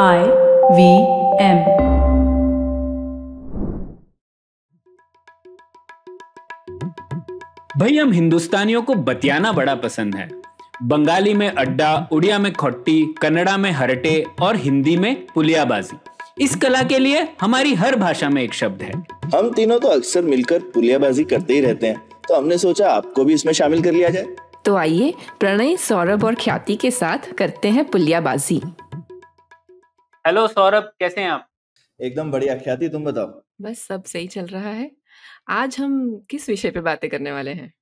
IVM। भाई हम हिंदुस्तानियों को बतियाना बड़ा पसंद है। बंगाली में अड्डा, उड़िया में खोट्टी, कन्नड़ा में हरटे और हिंदी में पुलियाबाजी। इस कला के लिए हमारी हर भाषा में एक शब्द है। हम तीनों तो अक्सर मिलकर पुलियाबाजी करते ही रहते हैं, तो हमने सोचा आपको भी इसमें शामिल कर लिया जाए। तो आइए प्रणय, सौरभ और ख्याति के साथ करते हैं पुलियाबाजी। हेलो सौरभ, कैसे हैं आप? एकदम बढ़िया। ख्याति, तुम बताओ। बस सब सही चल रहा है। आज हम किस विषय पे बातें करने वाले हैं?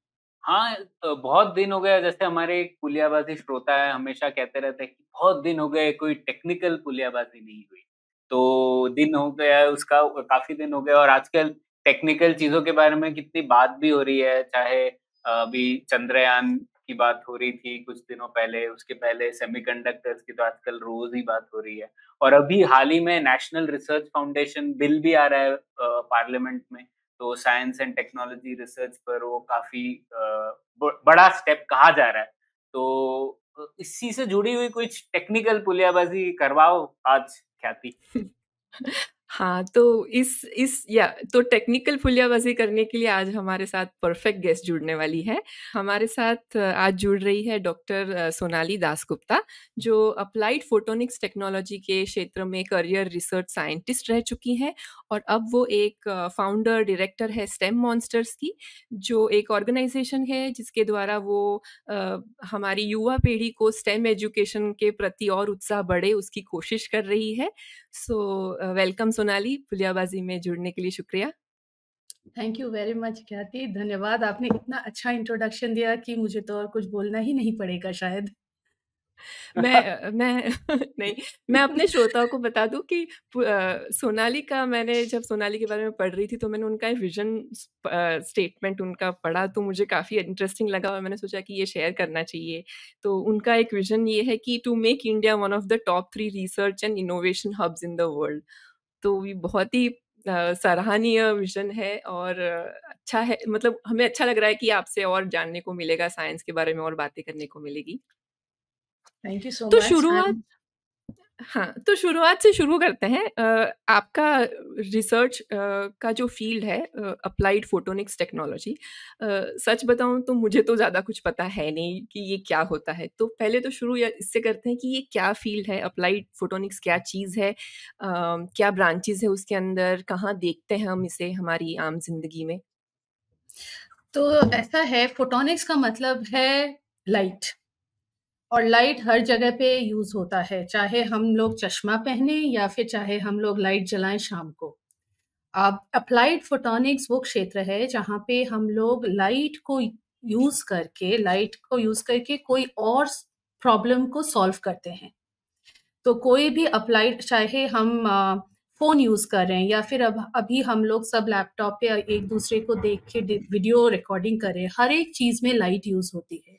हाँ, बहुत दिन हो गए। जैसे हमारे एक पुलियाबाजी श्रोता है, हमेशा कहते रहते हैं कि बहुत दिन हो गए कोई टेक्निकल पुलियाबाजी नहीं हुई। तो दिन हो गया है उसका, काफी दिन हो गए। और आजकल टेक्निकल चीजों के बारे में कितनी बात भी हो रही है। चाहे अभी चंद्रयान की बात हो रही थी कुछ दिनों पहले, उसके पहले सेमीकंडक्टर्स की तो आजकल रोज ही बात हो रही है। और अभी हाल ही में नेशनल रिसर्च फाउंडेशन बिल भी आ रहा है पार्लियामेंट में। तो साइंस एंड टेक्नोलॉजी रिसर्च पर वो काफी बड़ा स्टेप कहा जा रहा है। तो इसी से जुड़ी हुई कुछ टेक्निकल पुलियाबाजी करवाओ आज ख्याति। हाँ, तो तो टेक्निकल पुलियाबाजी करने के लिए आज हमारे साथ परफेक्ट गेस्ट जुड़ने वाली है। हमारे साथ आज जुड़ रही है डॉक्टर सोनाली दासगुप्ता, जो अप्लाइड फोटोनिक्स टेक्नोलॉजी के क्षेत्र में करियर रिसर्च साइंटिस्ट रह चुकी हैं और अब वो एक फाउंडर डायरेक्टर है स्टेम मॉन्स्टर्स की, जो एक ऑर्गेनाइजेशन है जिसके द्वारा वो हमारी युवा पीढ़ी को स्टेम एजुकेशन के प्रति और उत्साह बढ़े उसकी कोशिश कर रही है। सो वेलकम सोनाली, पुलियाबाजी में जुड़ने के लिए शुक्रिया। थैंक यू वेरी मच ख्याति, धन्यवाद। आपने इतना अच्छा इंट्रोडक्शन दिया कि मुझे तो और कुछ बोलना ही नहीं पड़ेगा शायद। मैं नहीं, मैं अपने श्रोताओं को बता दूं कि सोनाली का, मैंने जब सोनाली के बारे में पढ़ रही थी तो मैंने उनका विजन स्टेटमेंट उनका पढ़ा, तो मुझे काफ़ी इंटरेस्टिंग लगा और मैंने सोचा कि ये शेयर करना चाहिए। तो उनका एक विजन ये है कि to make India one of the top 3 research and innovation hubs in the world. तो ये बहुत ही सराहनीय विजन है और अच्छा है। मतलब हमें अच्छा लग रहा है कि आपसे और जानने को मिलेगा, साइंस के बारे में और बातें करने को मिलेगी। थैंक यू सो तो मच। तो शुरुआत से शुरू करते हैं। आपका रिसर्च का जो फील्ड है अप्लाइड फोटोनिक्स टेक्नोलॉजी, सच बताऊं तो मुझे तो ज़्यादा कुछ पता है नहीं कि ये क्या होता है। तो पहले तो शुरू इससे करते हैं कि ये क्या फील्ड है, अप्लाइड फोटोनिक्स क्या चीज़ है, क्या ब्रांचेस है उसके अंदर, कहाँ देखते हैं हम इसे हमारी आम जिंदगी में। तो ऐसा है, फोटोनिक्स का मतलब है लाइट, और लाइट हर जगह पे यूज होता है, चाहे हम लोग चश्मा पहने या फिर चाहे हम लोग लाइट जलाएं शाम को। अब अप्लाइड फोटोनिक्स वो क्षेत्र है जहाँ पे हम लोग लाइट को यूज करके कोई और प्रॉब्लम को सॉल्व करते हैं। तो कोई भी अप्लाइड, चाहे हम फोन यूज कर रहे हैं या फिर अभी हम लोग सब लैपटॉप पे एक दूसरे को देख के वीडियो रिकॉर्डिंग कर रहे हैं, हर एक चीज में लाइट यूज होती है।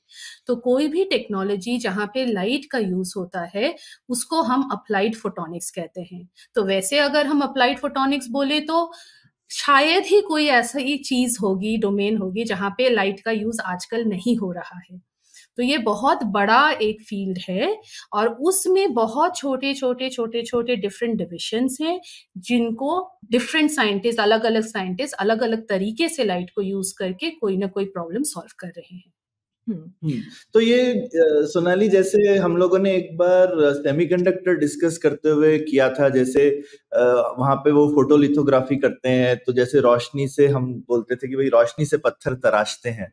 तो कोई भी टेक्नोलॉजी जहाँ पे लाइट का यूज होता है उसको हम अप्लाइड फोटोनिक्स कहते हैं। तो वैसे अगर हम अप्लाइड फोटोनिक्स बोले तो शायद ही कोई ऐसा ही चीज होगी, डोमेन होगी जहाँ पे लाइट का यूज आजकल नहीं हो रहा है। तो ये बहुत बड़ा एक फील्ड है और उसमें बहुत छोटे छोटे डिफरेंट डिविजन्स हैं, जिनको डिफरेंट साइंटिस्ट, अलग अलग तरीके से लाइट को यूज करके कोई ना कोई प्रॉब्लम सॉल्व कर रहे हैं। तो ये सोनाली, जैसे हम लोगों ने एक बार सेमीकंडक्टर डिस्कस करते हुए किया था, जैसे वहां पे वो फोटोलिथोग्राफी करते हैं, तो जैसे रोशनी से हम बोलते थे कि भाई रोशनी से पत्थर तराशते हैं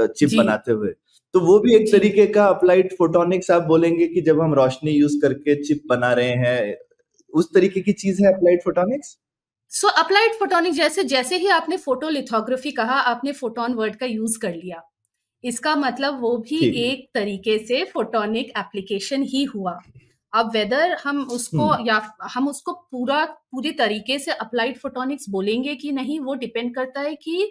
चिप बनाते हुए। तो वो भी एक तरीके का अप्लाइड फोटोनिक्स आप बोलेंगे कि जब हम रोशनी यूज करके चिप बना रहे हैं, उस तरीके की चीज है अप्लाइड फोटोनिक्स। सो अप्लाइड फोटोनिक्स, जैसे ही आपने फोटोलिथोग्राफी कहा, आपने फोटोन वर्ड का यूज कर लिया, इसका मतलब वो भी एक तरीके से फोटोनिक एप्लीकेशन ही हुआ। अब वेदर हम उसको या हम उसको पूरी तरीके से अप्लाइड फोटोनिक्स बोलेंगे कि नहीं, वो डिपेंड करता है कि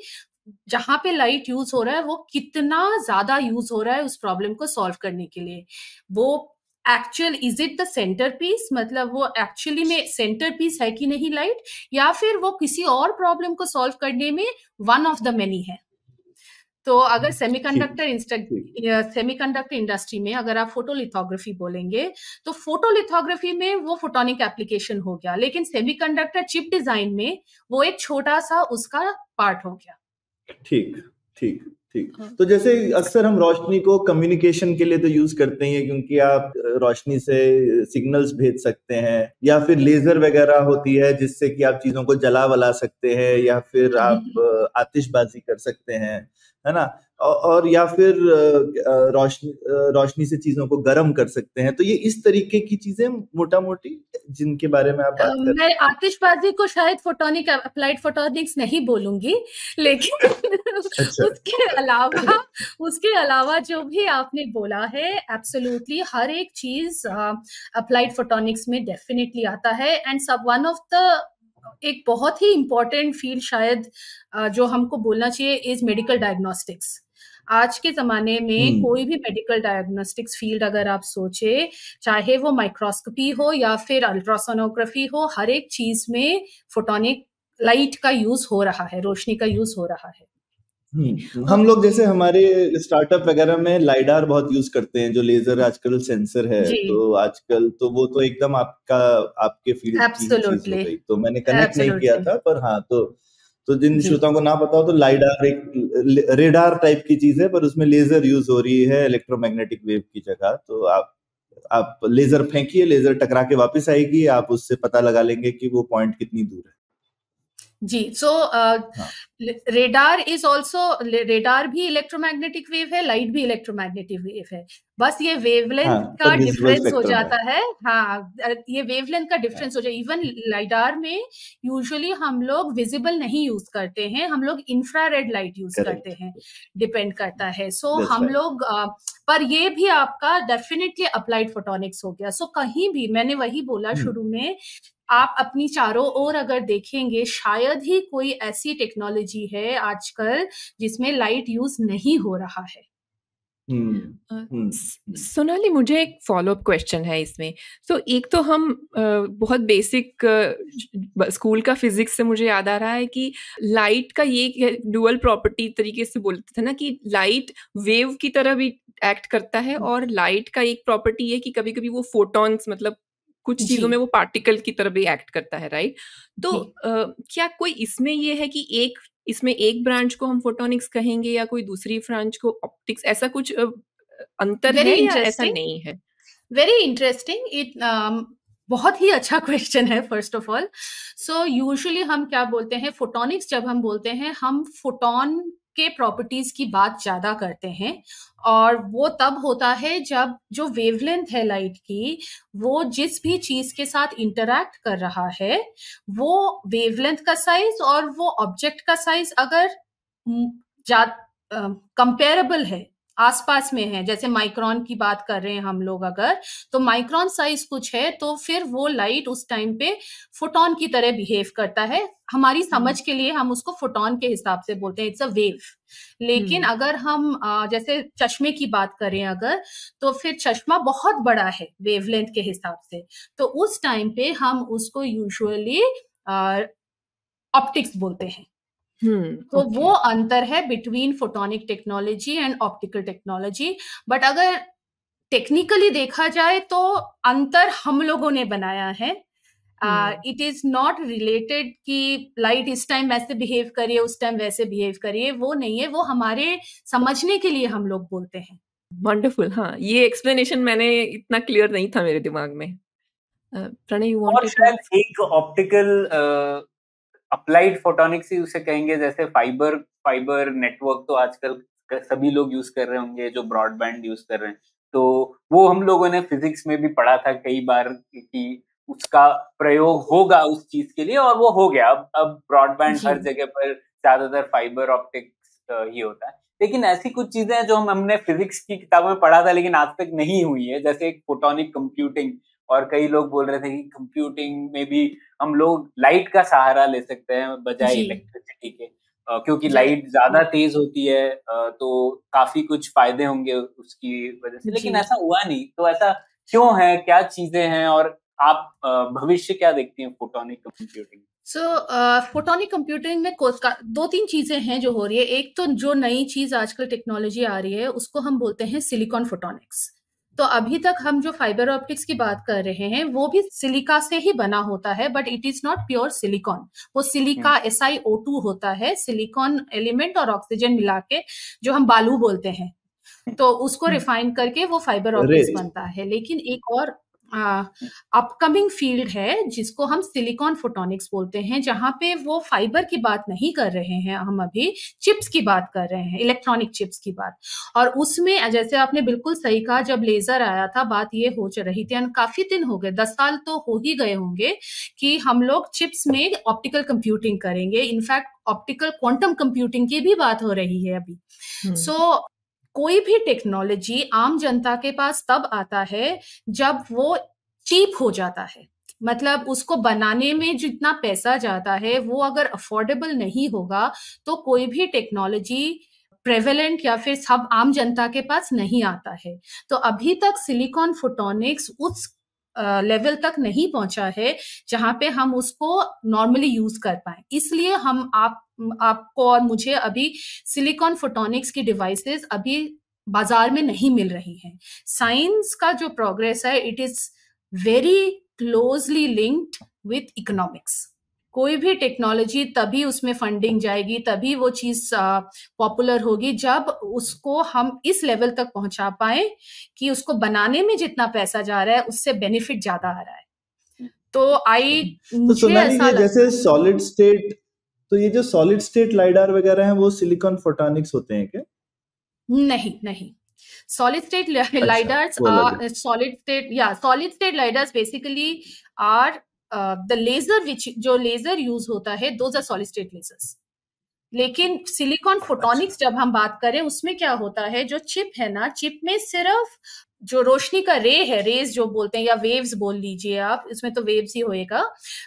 जहां पे लाइट यूज हो रहा है वो कितना ज्यादा यूज हो रहा है उस प्रॉब्लम को सॉल्व करने के लिए। वो actual, is it the centre piece, मतलब वो एक्चुअली में सेंटर पीस है कि नहीं लाइट, या फिर वो किसी और प्रॉब्लम को सॉल्व करने में वन ऑफ द मेनी है। तो अगर सेमीकंडक्टर इंडस्ट्री में अगर आप फोटोलिथोग्राफी बोलेंगे तो फोटोलिथोग्राफी में वो फोटोनिक एप्लीकेशन हो गया, लेकिन सेमीकंडक्टर चिप डिजाइन में वो एक छोटा सा उसका पार्ट हो गया। ठीक ठीक ठीक। तो जैसे अक्सर हम रोशनी को कम्युनिकेशन के लिए तो यूज करते हैं, क्योंकि आप रोशनी से सिग्नल्स भेज सकते हैं, या फिर लेजर वगैरह होती है जिससे कि आप चीजों को जला वला सकते हैं, या फिर आप आतिशबाजी कर सकते हैं, है ना, और या फिर रोशनी से चीजों को गर्म कर सकते हैं। तो ये इस तरीके की चीजें मोटा मोटी जिनके बारे में आप बात कर रहे हैं। मैं आतिशबाजी को शायद फोटोनिक अप्लाइड फोटोनिक्स नहीं बोलूंगी, लेकिन अच्छा। उसके अलावा जो भी आपने बोला है, एब्सोल्युटली हर एक चीज अप्लाइड फोटोनिक्स में डेफिनेटली आता है। एंड सब वन ऑफ द एक बहुत ही इंपॉर्टेंट फील्ड शायद जो हमको बोलना चाहिए इज मेडिकल डायग्नोस्टिक्स। आज के जमाने में कोई भी मेडिकल डायग्नोस्टिक्स फील्ड अगर आप सोचे, चाहे वो माइक्रोस्कोपी हो या फिर अल्ट्रासोनोग्राफी हो, हर एक चीज में फोटोनिक लाइट का यूज हो रहा है, रोशनी का यूज हो रहा है। हम लोग जैसे हमारे स्टार्टअप वगैरह में लाइडार बहुत यूज करते हैं, जो लेजर आजकल सेंसर है, तो आजकल तो वो तो एकदम आपके फील्ड की चीज हो गई, तो मैंने कनेक्ट नहीं किया था। पर हाँ, तो जिन श्रोताओं को ना पता हो तो लाइडार एक रेडार टाइप की चीज है, पर उसमें लेजर यूज हो रही है इलेक्ट्रोमैग्नेटिक वेव की जगह। तो आप लेजर फेंकिए, लेजर टकरा के वापस आएगी, आप उससे पता लगा लेंगे कि वो पॉइंट कितनी दूर है। जी, सो रेडार इज ऑल्सो, रेडार भी इलेक्ट्रोमैग्नेटिक वेव है, लाइट भी इलेक्ट्रोमैग्नेटिक वेव है, बस ये वेवलेंथ का डिफरेंस हो जाता है। हाँ, ये वेवलेंथ का डिफरेंस हो जाए। इवन लाइडार में यूजुअली हम लोग विजिबल नहीं यूज करते हैं, हम लोग इंफ्रारेड लाइट यूज करते हैं, डिपेंड करता है। सो हम लोग पर ये भी आपका डेफिनेटली अप्लाइड फोटोनिक्स हो गया। सो कहीं भी मैंने वही बोला शुरू में, आप अपनी चारों ओर अगर देखेंगे, शायद ही कोई ऐसी टेक्नोलॉजी है आजकल जिसमें लाइट यूज नहीं हो रहा है। सोनाली, मुझे एक फॉलोअप क्वेश्चन है इसमें। तो एक तो हम बहुत बेसिक स्कूल का फिजिक्स से मुझे याद आ रहा है कि लाइट का ये डुअल प्रॉपर्टी तरीके से बोलते थे ना, कि लाइट वेव की तरह भी एक्ट करता है, और लाइट का एक प्रॉपर्टी है कि कभी कभी वो फोटॉन्स, मतलब कुछ चीजों में वो पार्टिकल की तरह भी एक्ट करता है, राइट? तो क्या कोई इसमें ये है कि इसमें एक ब्रांच को हम फोटोनिक्स कहेंगे या कोई दूसरी ब्रांच को ऑप्टिक्स, ऐसा कुछ अंतर है या ऐसा नहीं है? Very interesting. बहुत ही अच्छा क्वेश्चन है first of all. So usually हम क्या बोलते हैं, फोटोनिक्स जब हम बोलते हैं, हम फोटोन के प्रॉपर्टीज की बात ज्यादा करते हैं, और वो तब होता है जब जो वेवलेंथ है लाइट की, वो जिस भी चीज के साथ इंटरैक्ट कर रहा है, वो वेवलेंथ का साइज और वो ऑब्जेक्ट का साइज अगर कंपेरेबल है, आसपास में है, जैसे माइक्रोन की बात कर रहे हैं हम लोग अगर, तो माइक्रोन साइज कुछ है, तो फिर वो लाइट उस टाइम पे फोटोन की तरह बिहेव करता है। हमारी समझ के लिए हम उसको फोटोन के हिसाब से बोलते हैं, इट्स अ वेव। लेकिन अगर हम जैसे चश्मे की बात करें अगर, तो फिर चश्मा बहुत बड़ा है वेवलेंथ के हिसाब से, तो उस टाइम पे हम उसको यूजुअली ऑप्टिक्स बोलते हैं। तो वो अंतर है between photonic technology and optical technology. But अगर टेक्निकली देखा जाए तो अंतर हम लोगों ने बनाया है। इट इज नॉट रिलेटेड कि लाइट इस टाइम वैसे बिहेव करिए, उस टाइम वैसे बिहेव करिए, वो नहीं है, वो हमारे समझने के लिए हम लोग बोलते हैं। वंडरफुल। हाँ, ये एक्सप्लेनेशन मैंने इतना क्लियर नहीं था मेरे दिमाग में। Pranay, you wanted to? और शायद एक ऑप्टिकल अप्लाइड फोटोनिक्स ही उसे कहेंगे, जैसे फाइबर नेटवर्क तो आजकल सभी लोग यूज कर रहे होंगे, जो ब्रॉडबैंड यूज कर रहे हैं, तो वो हम लोगों ने फिजिक्स में भी पढ़ा था कई बार कि उसका प्रयोग होगा उस चीज के लिए, और वो हो गया। अब ब्रॉडबैंड हर जगह पर ज्यादातर फाइबर ऑप्टिक्स ही होता है। लेकिन ऐसी कुछ चीजें हैं जो हमने फिजिक्स की किताबों में पढ़ा था लेकिन आज तक नहीं हुई है, जैसे एक फोटोनिक कंप्यूटिंग। और कई लोग बोल रहे थे कि कंप्यूटिंग में भी हम लोग लाइट का सहारा ले सकते हैं बजाय इलेक्ट्रिसिटी के, क्योंकि लाइट ज्यादा तेज होती है, तो काफी कुछ फायदे होंगे उसकी वजह से। लेकिन ऐसा हुआ नहीं, तो ऐसा क्यों है, क्या चीजें हैं, और आप भविष्य क्या देखती हैं फोटोनिक कंप्यूटिंग? फोटोनिक कंप्यूटिंग में 2-3 चीजें हैं जो हो रही है। एक तो जो नई चीज आजकल टेक्नोलॉजी आ रही है उसको हम बोलते हैं सिलिकॉन फोटोनिक्स। तो अभी तक हम जो फाइबर ऑप्टिक्स की बात कर रहे हैं वो भी सिलिका से ही बना होता है, but it is not pure silicon. वो सिलिका SiO2 होता है, सिलिकॉन एलिमेंट और ऑक्सीजन मिला के जो हम बालू बोलते हैं, तो उसको रिफाइन करके वो फाइबर ऑप्टिक्स बनता है। लेकिन एक और अपकमिंग फील्ड है जिसको हम सिलिकॉन फोटोनिक्स बोलते हैं, जहां पे वो फाइबर की बात नहीं कर रहे हैं, हम अभी चिप्स की बात कर रहे हैं, इलेक्ट्रॉनिक चिप्स की बात। और उसमें जैसे आपने बिल्कुल सही कहा, जब लेजर आया था बात ये हो रही थी, काफी दिन हो गए, 10 साल तो हो ही गए होंगे कि हम लोग चिप्स में ऑप्टिकल कंप्यूटिंग करेंगे। इनफैक्ट ऑप्टिकल क्वांटम कंप्यूटिंग की भी बात हो रही है अभी। कोई भी टेक्नोलॉजी आम जनता के पास तब आता है जब वो चीप हो जाता है, मतलब उसको बनाने में जितना पैसा जाता है वो अगर अफोर्डेबल नहीं होगा तो कोई भी टेक्नोलॉजी प्रेवेलेंट या फिर सब आम जनता के पास नहीं आता है। तो अभी तक सिलिकॉन फोटोनिक्स उस लेवल तक नहीं पहुंचा है जहां पे हम उसको नॉर्मली यूज कर पाए। इसलिए हम आपको और मुझे अभी सिलिकॉन फोटोनिक्स की डिवाइसेस अभी बाजार में नहीं मिल रही हैं। साइंस का जो प्रोग्रेस है it is very closely linked with economics. कोई भी टेक्नोलॉजी तभी उसमें फंडिंग जाएगी, तभी वो चीज पॉपुलर होगी जब उसको हम इस लेवल तक पहुंचा पाए कि उसको बनाने में जितना पैसा जा रहा है उससे बेनिफिट ज्यादा आ रहा है। तो तो सोनाली, ये जैसे सॉलिड स्टेट, तो ये जो सॉलिड स्टेट लाइडार वगैरह हैं वो सिलिकॉन फोटोनिक्स होते हैं क्या? नहीं, solid state lidars are solid state lidars basically are the laser which जो लेजर यूज होता है those are solid state lasers। लेकिन सिलिकॉन फोटोनिक्स जब हम बात करें उसमें क्या होता है, जो चिप है ना, चिप में सिर्फ जो रोशनी का रे है, रेज जो बोलते हैं या वेव्स बोल लीजिए आप, इसमें तो वेव्स ही होएगा,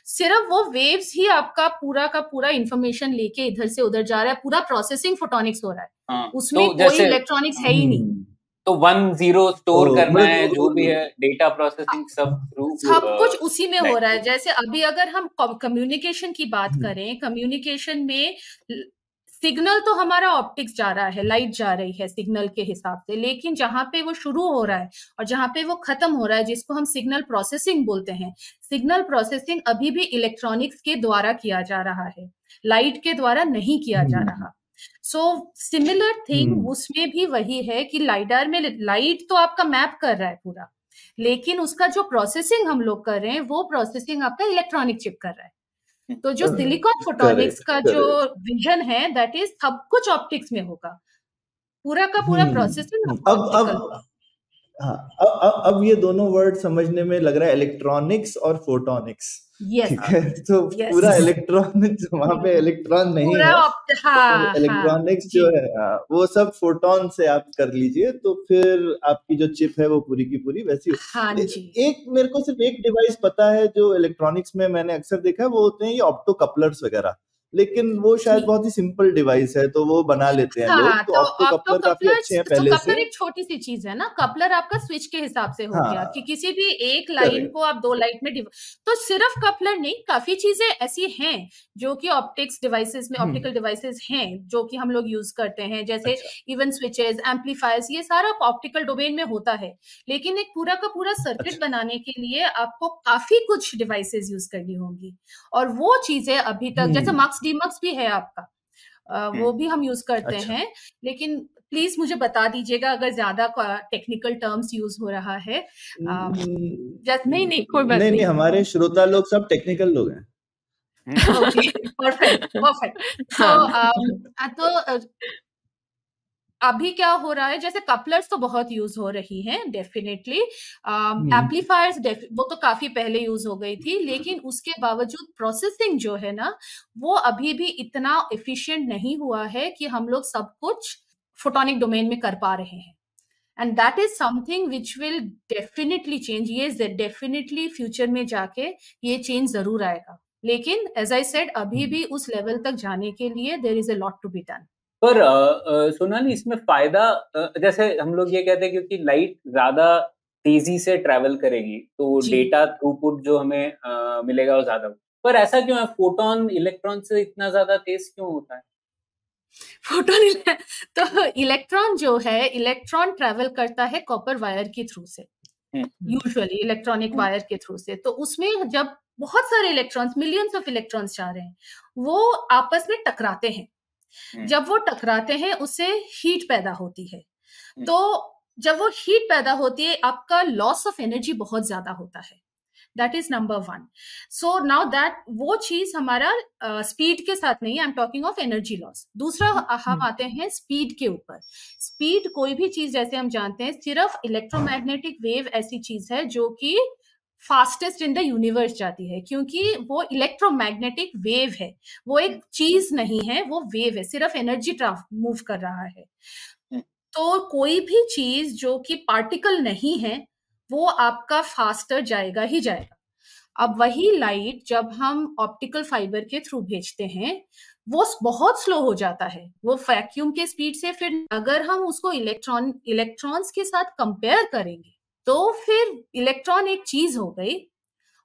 सिर्फ वो वेव्स ही आपका पूरा का पूरा इंफॉर्मेशन लेके इधर से उधर जा रहा है, पूरा प्रोसेसिंग फोटोनिक्स हो रहा है। उसमें तो कोई इलेक्ट्रॉनिक्स है ही नहीं। तो 1-0 स्टोर करना है, जो भी है डेटा प्रोसेसिंग सब कुछ उसी में हो रहा है। जैसे अभी अगर हम कम्युनिकेशन की बात करें, कम्युनिकेशन में सिग्नल तो हमारा ऑप्टिक्स जा रहा है, लाइट जा रही है सिग्नल के हिसाब से, लेकिन जहां पे वो शुरू हो रहा है और जहां पे वो खत्म हो रहा है, जिसको हम सिग्नल प्रोसेसिंग बोलते हैं, सिग्नल प्रोसेसिंग अभी भी इलेक्ट्रॉनिक्स के द्वारा किया जा रहा है, लाइट के द्वारा नहीं किया जा रहा। सो सिमिलर थिंग उसमें भी वही है कि लाइडार में लाइट तो आपका मैप कर रहा है पूरा, लेकिन उसका जो प्रोसेसिंग हम लोग कर रहे हैं वो प्रोसेसिंग आपका इलेक्ट्रॉनिक चिप कर रहा है। तो जो सिलिकॉन फोटोनिक्स का जो विजन है दैट इज सब कुछ ऑप्टिक्स में होगा, पूरा का पूरा प्रोसेसिंग। अब ये दोनों वर्ड समझने में लग रहा है, इलेक्ट्रॉनिक्स और फोटोनिक्स। ठीक है, तो पूरा इलेक्ट्रॉनिक्स, वहां पे इलेक्ट्रॉन नहीं है, इलेक्ट्रॉनिक्स जो है वो सब फोटोन से आप कर लीजिए, तो फिर आपकी जो चिप है वो पूरी की पूरी वैसी एक मेरे को सिर्फ एक डिवाइस पता है जो इलेक्ट्रॉनिक्स में मैंने अक्सर देखा है, वो होते हैं ये ऑप्टो कपलर्स वगैरह, लेकिन वो शायद बहुत ही सिंपल डिवाइस है तो वो बना लेते हैं लोग। तो ऑप्टो कपलर काफी अच्छे हैं पहले से। कपलर एक छोटी सी चीज है ना, कपलर आपका स्विच के हिसाब से हो गया कि किसी भी एक लाइन को आप 2 लाइन में तो सिर्फ कपलर नहीं, काफी चीजें ऐसी हैं जो कि ऑप्टिक्स डिवाइसेस में, ऑप्टिकल डिवाइसेस हैं जो कि हम लोग यूज करते हैं, जैसे इवन स्विचेस, एम्पलीफायर्स, ये सारा ऑप्टिकल डोमेन में होता है। लेकिन एक पूरा का पूरा सर्किट बनाने के लिए आपको काफी कुछ डिवाइसेस यूज करनी होंगी, और वो चीजें अभी तक, जैसे मक्स डीमक्स भी है आपका, वो भी हम यूज करते हैं। लेकिन प्लीज मुझे बता दीजिएगा अगर ज्यादा टेक्निकल टर्म्स यूज हो रहा है। नहीं कोई बात नहीं, हमारे श्रोता लोग सब टेक्निकल लोग हैं। परफेक्ट। तो अभी क्या हो रहा है, जैसे कपलर्स तो बहुत यूज हो रही हैं डेफिनेटली, एम्पलीफायर्स वो तो काफी पहले यूज हो गई थी, लेकिन उसके बावजूद प्रोसेसिंग जो है ना वो अभी भी इतना एफिशिएंट नहीं हुआ है कि हम लोग सब कुछ फोटोनिक डोमेन में कर पा रहे हैं। And that is something which will definitely change. ये डेफिनेटली फ्यूचर में जाके ये चेंज जरूर आएगा, लेकिन एज आई सेड अभी भी उस लेवल तक जाने के लिए there is a lot to be done. पर सोनाली, इसमें फायदा, जैसे हम लोग ये कहते हैं क्योंकि लाइट ज्यादा तेजी से ट्रैवल करेगी तो डेटा थ्रूपुट जो हमें मिलेगा वो ज्यादा। पर ऐसा क्यों है, फोटोन इलेक्ट्रॉन से इतना ज्यादा तेज क्यों होता है? फोटोन तो इलेक्ट्रॉन जो है, इलेक्ट्रॉन ट्रेवल करता है कॉपर वायर के थ्रू से, यूजुअली इलेक्ट्रॉनिक वायर के थ्रू से। तो उसमें जब बहुत सारे इलेक्ट्रॉन्स, मिलियंस ऑफ इलेक्ट्रॉन्स जा रहे हैं, वो आपस में टकराते हैं। जब वो टकराते हैं उससे हीट पैदा होती है। तो जब वो हीट पैदा होती है, आपका लॉस ऑफ एनर्जी बहुत ज्यादा होता है। That is number 1। So now that वो चीज हमारा स्पीड के साथ नहीं, I am talking of energy loss. दूसरा हम आते हैं स्पीड के ऊपर। स्पीड कोई भी चीज, जैसे हम जानते हैं, सिर्फ इलेक्ट्रोमैग्नेटिक वेव ऐसी चीज है जो कि फास्टेस्ट इन द यूनिवर्स जाती है, क्योंकि वो इलेक्ट्रोमैग्नेटिक वेव है, वो एक चीज नहीं है, वो वेव है, सिर्फ एनर्जी मूव कर रहा है। तो कोई भी चीज जो कि पार्टिकल नहीं है, वो आपका फास्टर जाएगा ही जाएगा। अब वही लाइट जब हम ऑप्टिकल फाइबर के थ्रू भेजते हैं, वो बहुत स्लो हो जाता है, वो वैक्यूम के स्पीड से। फिर अगर हम उसको इलेक्ट्रॉन्स के साथ कंपेयर करेंगे, तो फिर इलेक्ट्रॉन एक चीज हो गई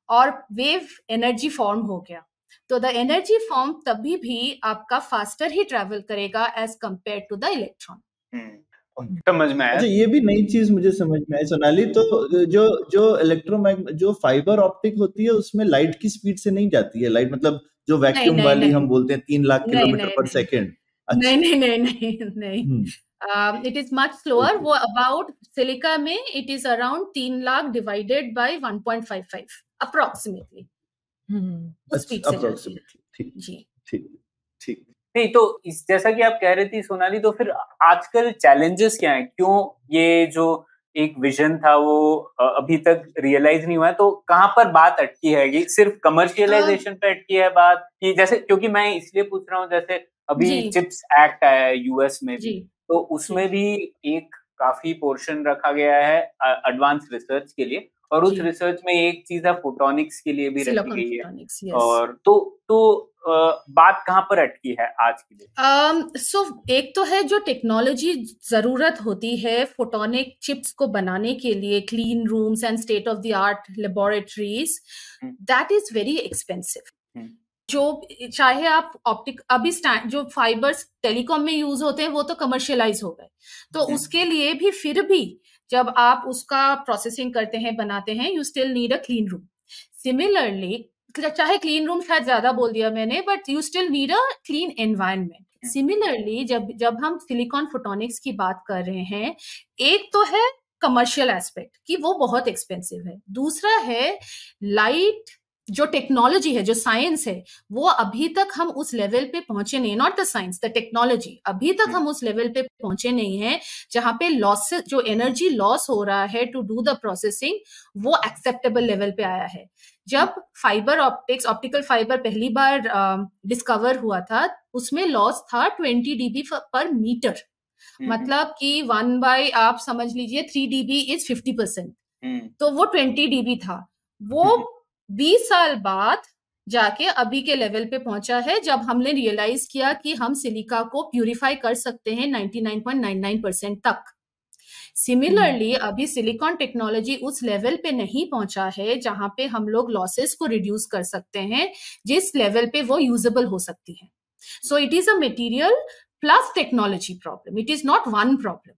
और वेव एनर्जी फॉर्म हो गया। तो द एनर्जी फॉर्म तभी भी आपका फास्टर ही ट्रेवल करेगा as compare to the electron. समझ में आया। अच्छा, ये भी नई चीज मुझे समझ में आई सोनाली। तो जो फाइबर ऑप्टिक होती है, उसमें लाइट की स्पीड से नहीं जाती है लाइट, मतलब जो वैक्यूम वाली हम बोलते हैं 3 लाख किलोमीटर पर सेकेंड। नहीं, इट इज मच स्लोअर। वो अबाउट सिलिका में it is around 3 lakh divided by 1.55 approximately. ठीक। नहीं, तो इस जैसा कि आप कह रही थी सोनाली, तो फिर आजकल चैलेंजेस क्या हैं? क्यों ये जो एक विजन था वो अभी तक रियलाइज नहीं हुआ है? तो कहाँ पर बात अटकी है? ये सिर्फ कमर्शियलाइजेशन पे अटकी है बात, कि जैसे, क्योंकि मैं इसलिए पूछ रहा हूँ, जैसे अभी चिप्स एक्ट आया है यूएस में भी, तो उसमें भी एक काफी पोर्शन रखा गया है एडवांस रिसर्च के लिए, और उस रिसर्च में एक चीज है फोटोनिक्स के लिए भी रखी गई है। और तो बात कहाँ पर अटकी है आज के लिए? सो एक तो है जो टेक्नोलॉजी जरूरत होती है फोटोनिक चिप्स को बनाने के लिए, clean rooms and state of the art laboratories, that is very expensive. जो चाहे आप ऑप्टिक, अभी जो फाइबर्स टेलीकॉम में यूज होते हैं वो तो कमर्शियलाइज हो गए, तो उसके लिए भी फिर भी जब आप उसका प्रोसेसिंग करते हैं, बनाते हैं, you still need a clean room. Similarly, चाहे क्लीन रूम शायद ज्यादा बोल दिया मैंने, but you still need a clean environment. Similarly जब हम सिलिकॉन फोटोनिक्स की बात कर रहे हैं, एक तो है कमर्शियल एस्पेक्ट कि वो बहुत एक्सपेंसिव है, दूसरा है लाइट जो टेक्नोलॉजी है, जो साइंस है, वो अभी तक हम उस लेवल पे पहुंचे नहीं। Not the science, the technology, अभी तक हम उस लेवल पे पहुंचे नहीं है जहां पे लॉस, जो एनर्जी लॉस हो रहा है टू डू द प्रोसेसिंग, वो एक्सेप्टेबल लेवल पे आया है। जब फाइबर ऑप्टिक्स, ऑप्टिकल फाइबर पहली बार डिस्कवर हुआ था, उसमें लॉस था 20 dB पर मीटर, मतलब कि 1 बाय, आप समझ लीजिए 3 dB इज 50%, तो वो 20 dB था। वो 20 साल बाद जाके अभी के लेवल पे पहुंचा है, जब हमने रियलाइज किया कि हम सिलिका को प्यूरिफाई कर सकते हैं 99.99% तक। सिमिलरली अभी सिलिकॉन टेक्नोलॉजी उस लेवल पे नहीं पहुंचा है जहां पे हम लोग लॉसेस को रिड्यूस कर सकते हैं, जिस लेवल पे वो यूजेबल हो सकती है। So it is a material plus technology problem, it is not one problem.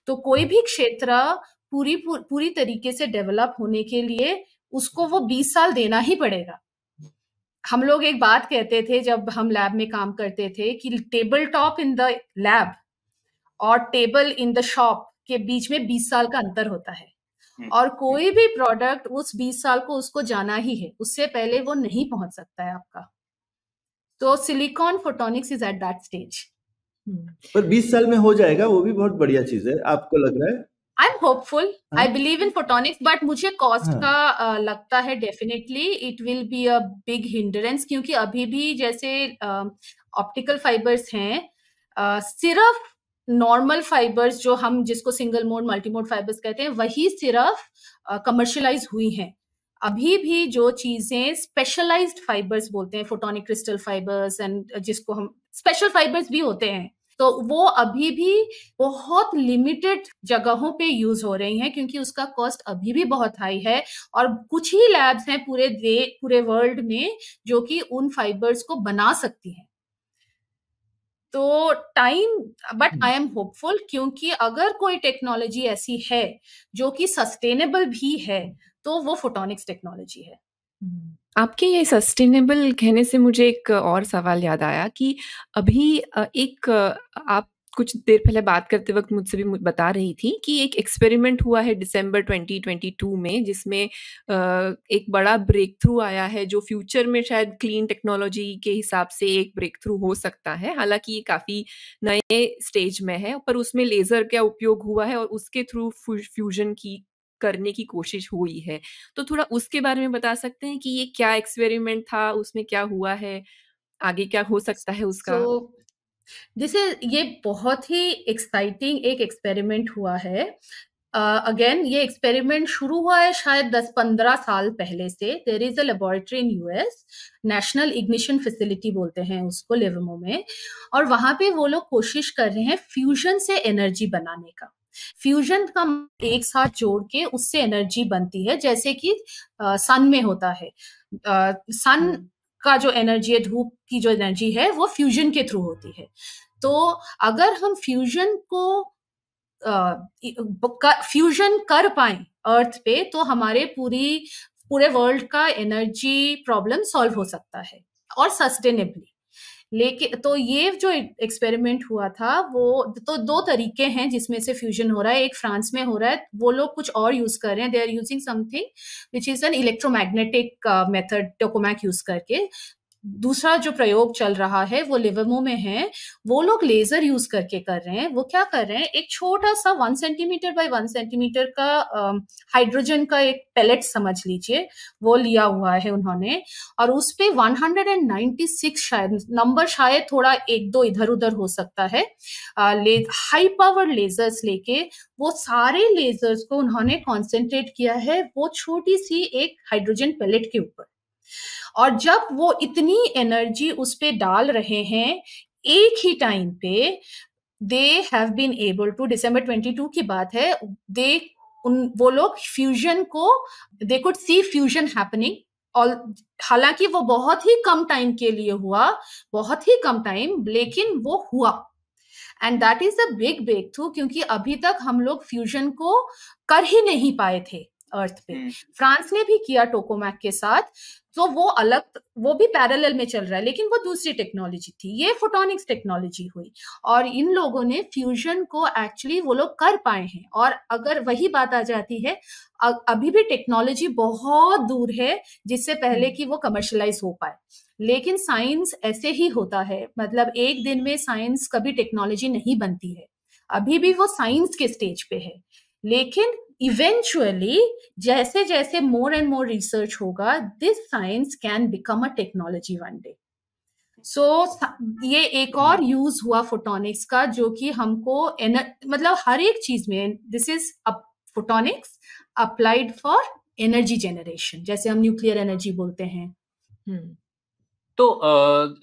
तो कोई भी क्षेत्र पूरी तरीके से डेवलप होने के लिए उसको वो 20 साल देना ही पड़ेगा। हम लोग एक बात कहते थे जब हम लैब में काम करते थे कि table top in the lab और टेबल इन द शॉप के बीच में 20 साल का अंतर होता है, और कोई भी प्रोडक्ट उस 20 साल को उसको जाना ही है, उससे पहले वो नहीं पहुंच सकता है आपका। तो silicon photonics is at that stage. पर 20 साल में हो जाएगा, वो भी बहुत बढ़िया चीज है, आपको लग रहा है? I am hopeful, I believe in photonics, but मुझे कॉस्ट का लगता है definitely it will be a big hindrance, क्योंकि अभी भी जैसे ऑप्टिकल फाइबर्स हैं, सिर्फ नॉर्मल फाइबर्स जो हम जिसको single mode multi mode fibres कहते हैं, वही सिर्फ कमर्शियलाइज हुई हैं। अभी भी जो चीजें स्पेशलाइज्ड फाइबर्स बोलते हैं, फोटोनिक क्रिस्टल फाइबर्स, एंड जिसको हम स्पेशल फाइबर्स भी होते हैं, तो वो अभी भी बहुत लिमिटेड जगहों पे यूज हो रही हैं, क्योंकि उसका कॉस्ट अभी भी बहुत हाई है, और कुछ ही लैब्स हैं पूरे वर्ल्ड में जो कि उन फाइबर्स को बना सकती हैं। तो बट आई एम होपफुल, क्योंकि अगर कोई टेक्नोलॉजी ऐसी है जो कि सस्टेनेबल भी है तो वो फोटोनिक्स टेक्नोलॉजी है। आपके ये सस्टेनेबल कहने से मुझे एक और सवाल याद आया कि अभी आप कुछ देर पहले बात करते वक्त मुझसे भी बता रही थी कि एक एक्सपेरिमेंट हुआ है दिसंबर 2022 में, जिसमें एक बड़ा ब्रेक थ्रू आया है जो फ्यूचर में शायद क्लीन टेक्नोलॉजी के हिसाब से एक ब्रेक थ्रू हो सकता है। हालांकि ये काफ़ी नए स्टेज में है, पर उसमें लेज़र का उपयोग हुआ है और उसके थ्रू फ्यूजन करने की कोशिश हुई है। तो थोड़ा उसके बारे में बता सकते हैं कि ये क्या एक्सपेरिमेंट था, उसमें क्या हुआ है, आगे क्या हो सकता है उसका? ये बहुत ही एक्साइटिंग एक एक्सपेरिमेंट हुआ है। अगेन ये एक्सपेरिमेंट शुरू हुआ है शायद 10-15 साल पहले से। There is a laboratory in US, national ignition facility बोलते हैं उसको, लिवर्मो में, और वहां पे वो लोग कोशिश कर रहे हैं फ्यूजन से एनर्जी बनाने का। फ्यूजन का एक साथ जोड़ के उससे एनर्जी बनती है, जैसे कि सन में होता है। सन का जो एनर्जी है, धूप की जो एनर्जी है, वो फ्यूजन के थ्रू होती है। तो अगर हम फ्यूजन कर पाए अर्थ पे, तो हमारे पूरे वर्ल्ड का एनर्जी प्रॉब्लम सॉल्व हो सकता है, और सस्टेनेबली। लेकिन तो ये जो एक्सपेरिमेंट हुआ था, वो तो 2 तरीके हैं जिसमें से फ्यूजन हो रहा है। एक फ्रांस में हो रहा है, वो लोग कुछ और यूज कर रहे हैं। They are using something which is an electromagnetic method, tokamak use करके। दूसरा जो प्रयोग चल रहा है वो लिवर्मो में है, वो लोग लेजर यूज करके कर रहे हैं। वो क्या कर रहे हैं, एक छोटा सा 1 सेंटीमीटर बाय 1 सेंटीमीटर का हाइड्रोजन का एक पैलेट समझ लीजिए, वो लिया हुआ है उन्होंने, और उस पे 196 शायद नंबर, शायद थोड़ा 1-2 इधर उधर हो सकता है, हाई पावर लेजर्स लेके वो सारे लेजर्स को उन्होंने कॉन्सेंट्रेट किया है वो छोटी सी एक हाइड्रोजन पैलेट के ऊपर। और जब वो इतनी एनर्जी उस पे डाल रहे हैं एक ही टाइम पे, they have been able to, दिसंबर 22 की बात है, वो लोग फ्यूजन को, they could see fusion happening. और हालांकि वो बहुत ही कम टाइम के लिए हुआ, बहुत ही कम टाइम, लेकिन वो हुआ। And that is a big breakthrough, क्योंकि अभी तक हम लोग फ्यूजन को कर ही नहीं पाए थे अर्थ पे। फ्रांस ने भी किया टोकामैक के साथ, तो वो भी पैरेलल में चल रहा है, लेकिन वो दूसरी टेक्नोलॉजी थी। ये फोटोनिक्स टेक्नोलॉजी हुई, और इन लोगों ने फ्यूजन को एक्चुअली वो लोग कर पाए हैं। और अगर वही बात आ जाती है, अभी भी टेक्नोलॉजी बहुत दूर है जिससे पहले कि वो कमर्शलाइज हो पाए। लेकिन साइंस ऐसे ही होता है, मतलब एक दिन में साइंस कभी टेक्नोलॉजी नहीं बनती है। अभी भी वो साइंस के स्टेज पे है, लेकिन इवेंचुअली जैसे जैसे मोर एंड मोर रिसर्च होगा, this science can become a technology one day. So ये एक और यूज हुआ फोटोनिक्स का, जो कि हमको मतलब हर एक चीज में, this is photonics applied for energy generation, जैसे हम न्यूक्लियर एनर्जी बोलते हैं। तो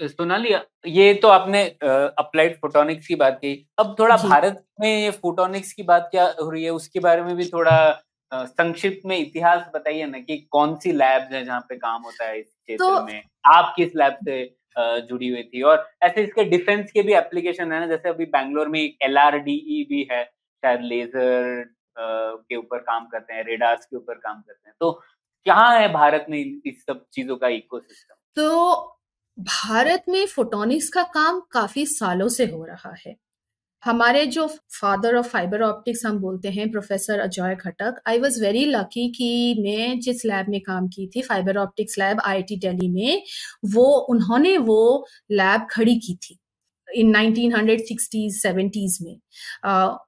सोनाली, ये तो आपने अप्लाइड फोटोनिक्स की बात की। अब थोड़ा भारत में ये फोटोनिक्स की बात क्या हो रही है, उसके बारे में भी थोड़ा संक्षिप्त में इतिहास बताइए ना, कि कौन सी लैब्स हैं जहाँ पे काम होता है इस क्षेत्र में, आप किस लैब से जुड़ी हुई थी, और ऐसे इसके डिफेंस के भी एप्लीकेशन है ना, जैसे अभी बैंगलोर में एक LRDE भी है, शायद लेजर के ऊपर काम करते हैं, रेडार्स के ऊपर काम करते हैं। तो कहाँ है भारत में इस सब चीजों का इकोसिस्टम? तो भारत में फोटोनिक्स का काम काफी सालों से हो रहा है। हमारे जो फादर ऑफ फाइबर ऑप्टिक्स हम बोलते हैं, professor Ajay Khatak, I was very lucky कि मैं जिस लैब में काम की थी, fibre optics lab IIT Delhi में, उन्होंने वो लैब खड़ी की थी इन 1960s 70s में।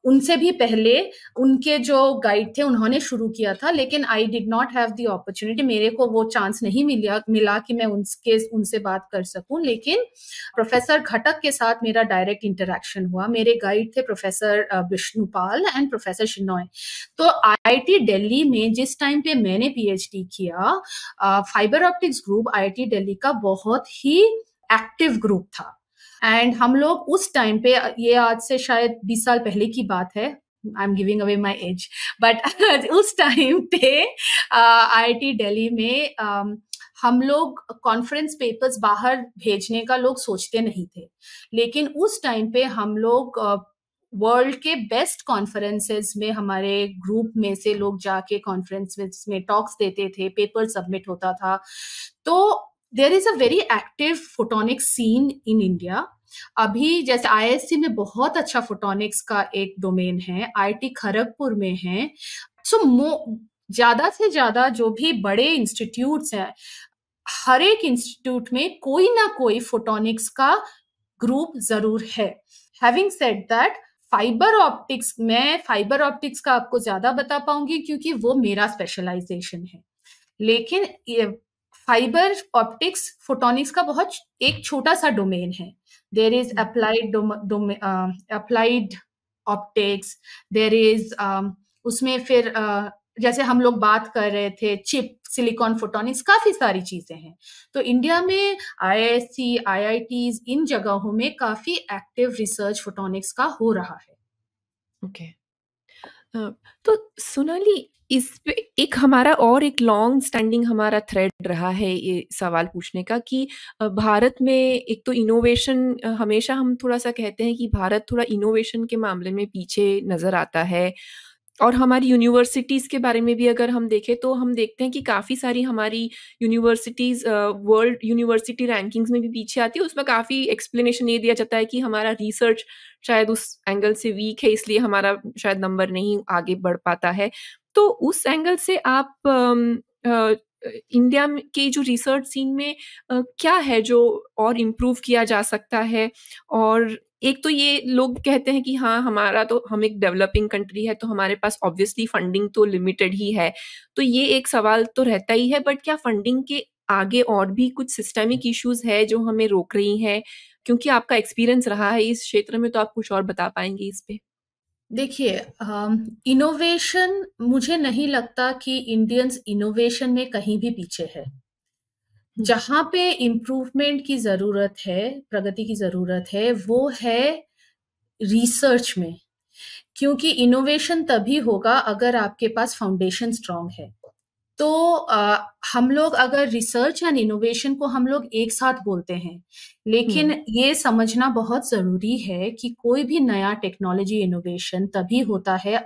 उनसे भी पहले उनके जो गाइड थे उन्होंने शुरू किया था, लेकिन I did not have the opportunity, मेरे को वो चांस नहीं मिला कि मैं उनसे बात कर सकूं। लेकिन प्रोफेसर घटक के साथ मेरा डायरेक्ट इंटरेक्शन हुआ। मेरे गाइड थे professor Vishnupal and professor Shinoy. तो IIT दिल्ली में जिस टाइम पे मैंने PhD किया, fibre optics group IIT Delhi का बहुत ही एक्टिव ग्रुप था। एंड हम लोग उस टाइम पे, ये आज से शायद 20 साल पहले की बात है, I am giving away my age, but उस टाइम पे IIT दिल्ली में हम लोग कॉन्फ्रेंस पेपर्स बाहर भेजने का लोग सोचते नहीं थे, लेकिन उस टाइम पे हम लोग वर्ल्ड के बेस्ट कॉन्फ्रेंसेस में हमारे ग्रुप में से लोग जाके कॉन्फ्रेंसेस में टॉक्स देते थे, पेपर सबमिट होता था। तो there is a very active photonics scene in India. अभी जैसे IISc में बहुत अच्छा फोटोनिक्स का एक डोमेन है, IIT खड़गपुर में है। सो ज्यादा से ज्यादा जो भी बड़े इंस्टीट्यूट्स हैं, हर एक इंस्टीट्यूट में कोई ना कोई फोटोनिक्स का ग्रुप जरूर है। Having said that, fibre optics, मैं फाइबर ऑप्टिक्स का आपको ज्यादा बता पाऊंगी क्योंकि वो मेरा स्पेशलाइजेशन है, लेकिन फाइबर ऑप्टिक्स फोटोनिक्स का बहुत एक छोटा सा डोमेन है। There is applied optics, there is उसमें फिर जैसे हम लोग बात कर रहे थे चिप, सिलिकॉन फोटोनिक्स, काफी सारी चीजें हैं। तो इंडिया में IISc, IITs इन जगहों में काफी एक्टिव रिसर्च फोटोनिक्स का हो रहा है। ओके तो सोनाली, इस पे एक हमारा और एक लॉन्ग स्टैंडिंग हमारा थ्रेड रहा है ये सवाल पूछने का कि भारत में एक तो इनोवेशन, हमेशा हम थोड़ा सा कहते हैं कि भारत थोड़ा इनोवेशन के मामले में पीछे नज़र आता है, और हमारी यूनिवर्सिटीज़ के बारे में भी अगर हम देखें तो हम देखते हैं कि काफ़ी सारी हमारी यूनिवर्सिटीज़ वर्ल्ड यूनिवर्सिटी रैंकिंग्स में भी पीछे आती है। उसमें काफ़ी एक्सप्लेनेशन ये दिया जाता है कि हमारा रिसर्च शायद उस एंगल से वीक है, इसलिए हमारा शायद नंबर नहीं आगे बढ़ पाता है। तो उस एंगल से आप इंडिया के जो रिसर्च सीन में क्या है जो और इम्प्रूव किया जा सकता है? और एक तो ये लोग कहते हैं कि हाँ, हमारा तो, हम एक डेवलपिंग कंट्री है तो हमारे पास ऑब्वियसली फंडिंग तो लिमिटेड ही है, तो ये एक सवाल तो रहता ही है। बट क्या फंडिंग के आगे और भी कुछ सिस्टेमिक इश्यूज है जो हमें रोक रही हैं? क्योंकि आपका एक्सपीरियंस रहा है इस क्षेत्र में, तो आप कुछ और बता पाएंगे इस पे? देखिए, इनोवेशन, मुझे नहीं लगता कि इंडियंस इनोवेशन में कहीं भी पीछे है। जहाँ पे इम्प्रूवमेंट की जरूरत है, प्रगति की जरूरत है, वो है रिसर्च में। क्योंकि इनोवेशन तभी होगा अगर आपके पास फाउंडेशन स्ट्रांग है। तो हम लोग अगर रिसर्च एंड इनोवेशन को हम लोग एक साथ बोलते हैं, लेकिन ये समझना बहुत जरूरी है कि कोई भी नया टेक्नोलॉजी इनोवेशन तभी होता है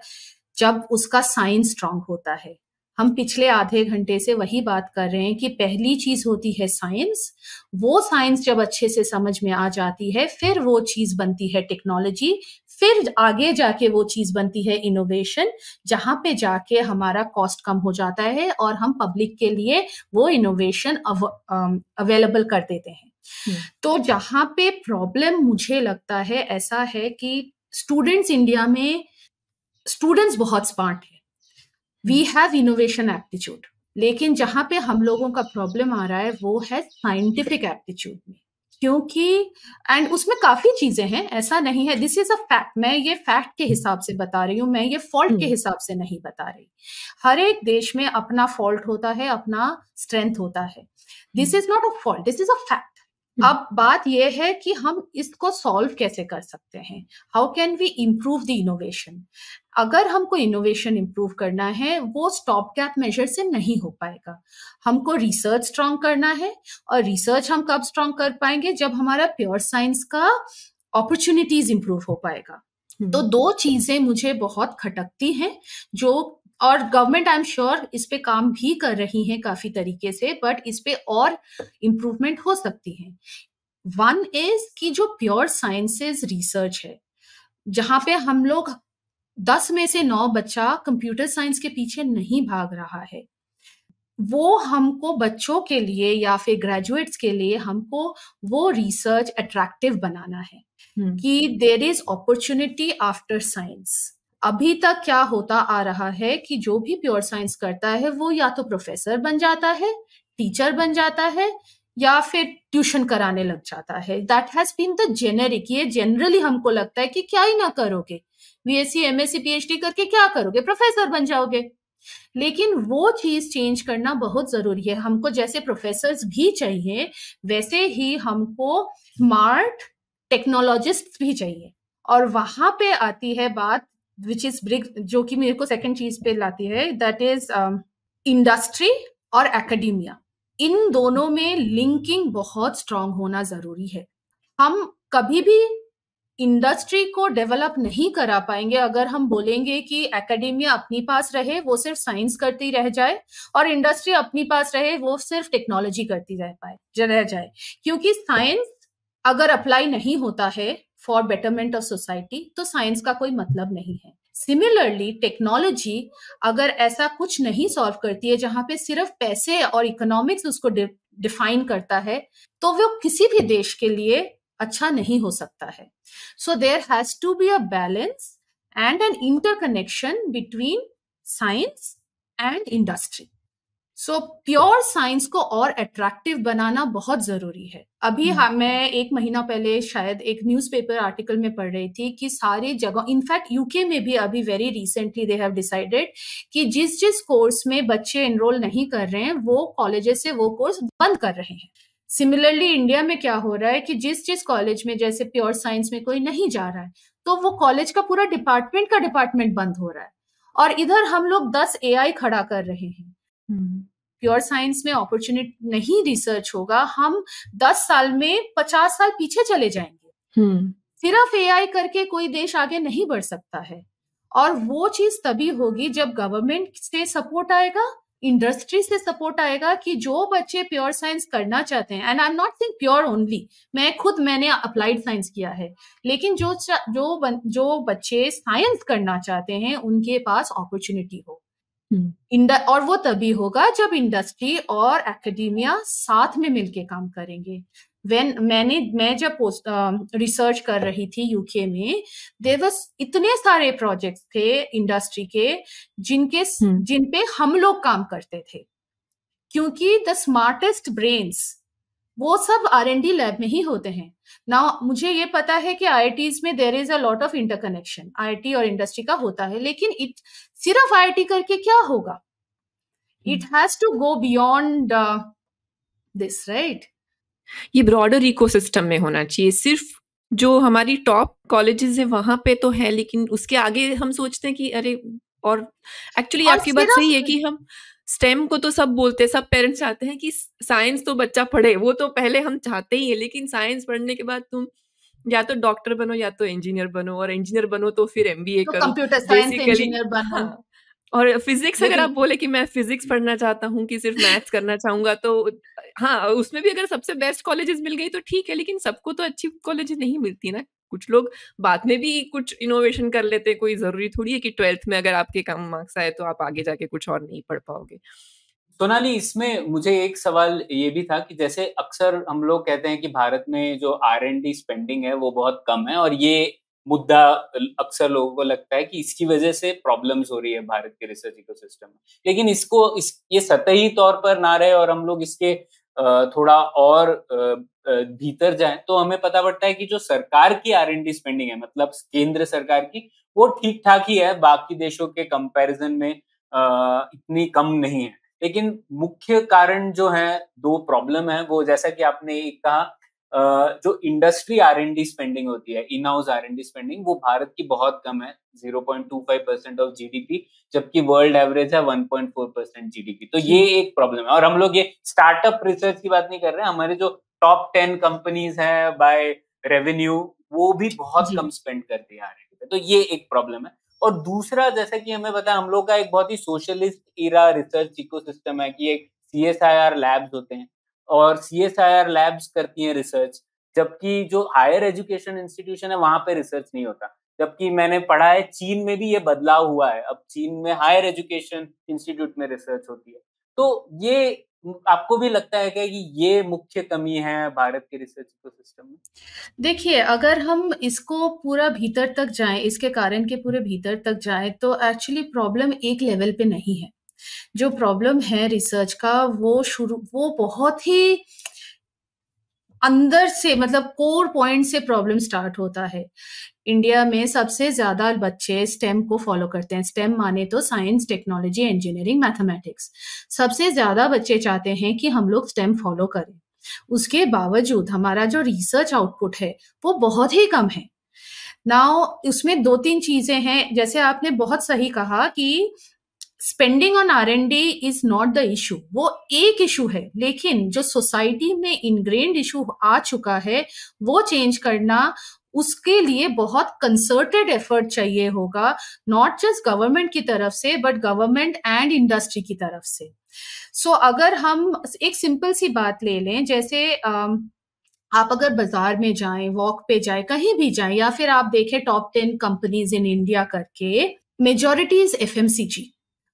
जब उसका साइंस स्ट्रांग होता है। हम पिछले आधे घंटे से वही बात कर रहे हैं कि पहली चीज होती है साइंस। वो साइंस जब अच्छे से समझ में आ जाती है, फिर वो चीज बनती है टेक्नोलॉजी, फिर आगे जाके वो चीज बनती है इनोवेशन, जहां पे जाके हमारा कॉस्ट कम हो जाता है और हम पब्लिक के लिए वो इनोवेशन अवेलेबल कर देते हैं। तो जहां पे प्रॉब्लम मुझे लगता है ऐसा है कि स्टूडेंट्स, इंडिया में स्टूडेंट्स बहुत स्मार्ट है, वी हैव इनोवेशन एप्टीट्यूड, लेकिन जहां पे हम लोगों का प्रॉब्लम आ रहा है वो है साइंटिफिक एप्टीट्यूड में। क्योंकि एंड उसमें काफी चीजें हैं, ऐसा नहीं है, दिस इज अ फैक्ट, मैं ये फैक्ट के हिसाब से बता रही हूँ, मैं ये फॉल्ट के हिसाब से नहीं बता रही। हर एक देश में अपना फॉल्ट होता है, अपना स्ट्रेंथ होता है। This is not a fault, this is a fact. अब बात यह है कि हम इसको सॉल्व कैसे कर सकते हैं, how can we improve the innovation. अगर हमको इनोवेशन इम्प्रूव करना है, वो स्टॉप गैप मेजर से नहीं हो पाएगा। हमको रिसर्च स्ट्रांग करना है, और रिसर्च हम कब स्ट्रांग कर पाएंगे, जब हमारा प्योर साइंस का अपॉर्चुनिटीज इम्प्रूव हो पाएगा। तो दो चीजें मुझे बहुत खटकती हैं, जो, और गवर्नमेंट आई एम श्योर इस पे काम भी कर रही है काफी तरीके से, बट इस पे और इम्प्रूवमेंट हो सकती है। वन इज कि जो प्योर साइंसेस रिसर्च है, जहां पे हम लोग 10 में से 9 बच्चा कंप्यूटर साइंस के पीछे नहीं भाग रहा है, वो हमको बच्चों के लिए या फिर ग्रेजुएट्स के लिए हमको वो रिसर्च अट्रैक्टिव बनाना है कि there is opportunity after science. अभी तक क्या होता आ रहा है कि जो भी प्योर साइंस करता है वो या तो प्रोफेसर बन जाता है, टीचर बन जाता है, या फिर ट्यूशन कराने लग जाता है। That has been the generic. ये जनरली हमको लगता है कि क्या ही ना करोगे, बीएससी एमएससी पीएचडी करके क्या करोगे, प्रोफेसर बन जाओगे। लेकिन वो चीज चेंज करना बहुत जरूरी है। हमको जैसे प्रोफेसर्स भी चाहिए, वैसे ही हमको स्मार्ट टेक्नोलॉजिस्ट भी चाहिए। और वहां पे आती है बात विच इज ब्रिग, जो कि मेरे को सेकंड चीज पे लाती है, दैट इज इंडस्ट्री और एकेडमिया। इन दोनों में लिंकिंग बहुत स्ट्रांग होना जरूरी है। हम कभी भी इंडस्ट्री को डेवलप नहीं करा पाएंगे अगर हम बोलेंगे कि एकेडमिया अपनी पास रहे, वो सिर्फ साइंस करती रह जाए, और इंडस्ट्री अपनी पास रहे, वो सिर्फ टेक्नोलॉजी करती रह जाए। क्योंकि साइंस अगर अप्लाई नहीं होता है फॉर बेटरमेंट ऑफ सोसाइटी तो साइंस का कोई मतलब नहीं है। सिमिलरली टेक्नोलॉजी अगर ऐसा कुछ नहीं सॉल्व करती है जहां पे सिर्फ पैसे और इकोनॉमिक्स उसको डिफाइन करता है, तो वो किसी भी देश के लिए अच्छा नहीं हो सकता है। So there has to be a balance and an interconnection between science and industry. So pure science को और अट्रैक्टिव बनाना बहुत जरूरी है। अभी मैं 1 महीना पहले शायद एक न्यूज़पेपर आर्टिकल में पढ़ रही थी कि सारी जगह, इनफैक्ट यूके में भी अभी very recently they have decided कि जिस जिस कोर्स में बच्चे एनरोल नहीं कर रहे हैं वो कॉलेजेस से वो कोर्स बंद कर रहे हैं। सिमिलरली इंडिया में क्या हो रहा है कि जिस जिस कॉलेज में जैसे प्योर साइंस में कोई नहीं जा रहा है तो वो कॉलेज का पूरा डिपार्टमेंट बंद हो रहा है, और इधर हम लोग 10 AI खड़ा कर रहे हैं। प्योर साइंस में अपॉर्चुनिटी नहीं रिसर्च होगा, हम 10 साल में 50 साल पीछे चले जाएंगे। सिर्फ AI करके कोई देश आगे नहीं बढ़ सकता है, और वो चीज तभी होगी जब गवर्नमेंट से सपोर्ट आएगा, इंडस्ट्री से सपोर्ट आएगा कि जो बच्चे प्योर साइंस करना चाहते हैं, and I am not saying pure only, मैंने अप्लाइड साइंस किया है, लेकिन जो बच्चे साइंस करना चाहते हैं उनके पास अपॉर्चुनिटी हो। और वो तभी होगा जब इंडस्ट्री और एकेडमिया साथ में मिलके काम करेंगे। मैं जब रिसर्च कर रही थी यूके में, देयर वाज इतने सारे प्रोजेक्ट्स थे इंडस्ट्री के जिन पे हम लोग काम करते थे, क्योंकि द स्मार्टेस्ट ब्रेन्स वो सब R&D लैब में ही होते हैं ना। मुझे ये पता है कि IITs में there is a lot of interconnection IIT और इंडस्ट्री का होता है, लेकिन सिर्फ IIT करके क्या होगा? It has to go beyond this, right? ये ब्रॉडर इकोसिस्टम में होना चाहिए। सिर्फ जो हमारी टॉप कॉलेजेस है वहां पे तो है, लेकिन उसके आगे हम सोचते हैं कि अरे, और एक्चुअली आपकी बात सही है कि हम स्टेम को तो सब बोलते हैं, सब पेरेंट्स चाहते हैं कि साइंस तो बच्चा पढ़े, वो तो पहले हम चाहते ही है, लेकिन साइंस पढ़ने के बाद तुम या तो डॉक्टर बनो या तो इंजीनियर बनो, और इंजीनियर बनो तो फिर MBA करो, कंप्यूटर साइंस इंजीनियर बनो। हाँ। और फिजिक्स अगर आप बोले कि मैं फिजिक्स पढ़ना चाहता हूँ कि सिर्फ मैथ्स करना चाहूंगा, तो हाँ, उसमें भी अगर सबसे बेस्ट कॉलेजेस मिल गई तो ठीक है, लेकिन सबको तो अच्छी कॉलेजेस नहीं मिलती ना। कुछ लोग बाद में भी कुछ इनोवेशन कर लेते हैं, कोई जरूरी थोड़ी है कि 12th में अगर आपके कम मार्क्स आए तो आप आगे जाके कुछ और नहीं पढ़ पाओगे। सोनाली, इसमें मुझे एक सवाल ये भी था कि जैसे अक्सर हम लोग कहते हैं कि भारत में जो R&D स्पेंडिंग है वो बहुत कम है, और ये मुद्दा अक्सर लोगों को लगता है कि इसकी वजह से प्रॉब्लम्स हो रही है भारत के रिसर्च इकोसिस्टम में। लेकिन ये सतही तौर पर ना रहे और हम लोग इसके थोड़ा और भीतर जाएं तो हमें पता पड़ता है कि जो सरकार की R&D स्पेंडिंग है, मतलब केंद्र सरकार की, वो ठीक ठाक ही है, बाकी देशों के कंपैरिजन में इतनी कम नहीं है। लेकिन मुख्य कारण जो है, 2 प्रॉब्लम है, वो जैसा कि आपने एक कहा, जो इंडस्ट्री R&D स्पेंडिंग होती है, इन हाउस R&D स्पेंडिंग, वो भारत की बहुत कम है, 0.25% ऑफ GDP, जबकि वर्ल्ड एवरेज है 1.4% GDP। तो ये एक प्रॉब्लम है। और हम लोग ये स्टार्टअप रिसर्च की बात नहीं कर रहे हैं, हमारे जो टॉप 10 कंपनीज हैं बाय रेवेन्यू, वो भी बहुत कम स्पेंड करती है R&D पे। तो ये एक प्रॉब्लम है। और दूसरा, जैसा कि हमें पता है, हम लोग का एक बहुत ही सोशलिस्ट इरा रिसर्च इकोसिस्टम है कि एक CSIR लैब्स होते हैं, और CSIR लैब्स करती हैं रिसर्च, जबकि जो हायर एजुकेशन इंस्टीट्यूशन है वहां पे रिसर्च नहीं होता। जबकि मैंने पढ़ा है चीन में भी ये बदलाव हुआ है, अब चीन में हायर एजुकेशन इंस्टीट्यूट में रिसर्च होती है। तो ये आपको भी लगता है क्या कि ये मुख्य कमी है भारत के रिसर्च इकोसिस्टम में? देखिए, अगर हम इसको पूरा भीतर तक जाएं, इसके कारण के पूरे भीतर तक जाएं, तो एक्चुअली प्रॉब्लम एक लेवल पे नहीं है। जो प्रॉब्लम है रिसर्च का, वो बहुत ही अंदर से, मतलब कोर पॉइंट से प्रॉब्लम स्टार्ट होता है। इंडिया में सबसे ज्यादा बच्चे स्टेम को फॉलो करते हैं। स्टेम माने तो साइंस, टेक्नोलॉजी, इंजीनियरिंग, मैथमेटिक्स। सबसे ज्यादा बच्चे चाहते हैं कि हम लोग स्टेम फॉलो करें। उसके बावजूद हमारा जो रिसर्च आउटपुट है वो बहुत ही कम है। नाउ उसमें 2-3 चीजें हैं, जैसे आपने बहुत सही कहा कि spending on R&D is not the issue, वो एक इशू है, लेकिन जो सोसाइटी में इनग्रेन्ड इशू आ चुका है वो चेंज करना, उसके लिए बहुत कंसर्टेड एफर्ट चाहिए होगा, नॉट जस्ट गवर्नमेंट की तरफ से बट गवर्नमेंट एंड इंडस्ट्री की तरफ से। सो अगर हम एक सिंपल सी बात ले लें, जैसे आप अगर बाजार में जाएं, वॉक पे जाएं, कहीं भी जाएं, या फिर आप देखें टॉप 10 कंपनीज इन इंडिया करके, मेजॉरिटी इज FMCG।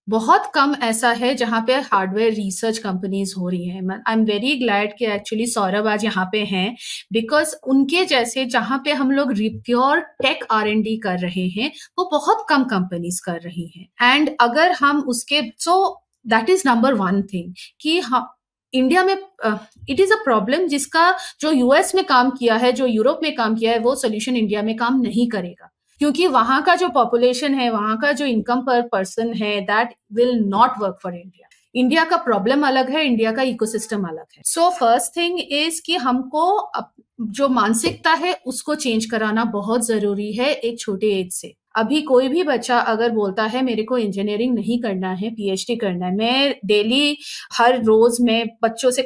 बहुत कम ऐसा है जहां पे हार्डवेयर रिसर्च कंपनीज हो रही हैं। आई एम वेरी ग्लैड कि एक्चुअली सौरभ आज यहाँ पे हैं, बिकॉज उनके जैसे जहां पे हम लोग प्योर टेक R&D कर रहे हैं वो बहुत कम कंपनीज कर रही हैं। एंड अगर हम उसके दैट इज नंबर 1 थिंग कि हम इंडिया में इट इज अ प्रॉब्लम जिसका जो US में काम किया है, जो यूरोप में काम किया है, वो सोल्यूशन इंडिया में काम नहीं करेगा, क्योंकि वहां का जो पॉपुलेशन है, वहां का जो इनकम पर पर्सन है, that will not work for India. India का प्रॉब्लम अलग है, इंडिया का इकोसिस्टम अलग है। सो फर्स्ट थिंग इज कि हमको जो मानसिकता है उसको चेंज कराना बहुत जरूरी है एक छोटे एज से। अभी कोई भी बच्चा अगर बोलता है मेरे को इंजीनियरिंग नहीं करना है, PhD करना है, मैं डेली हर रोज मैं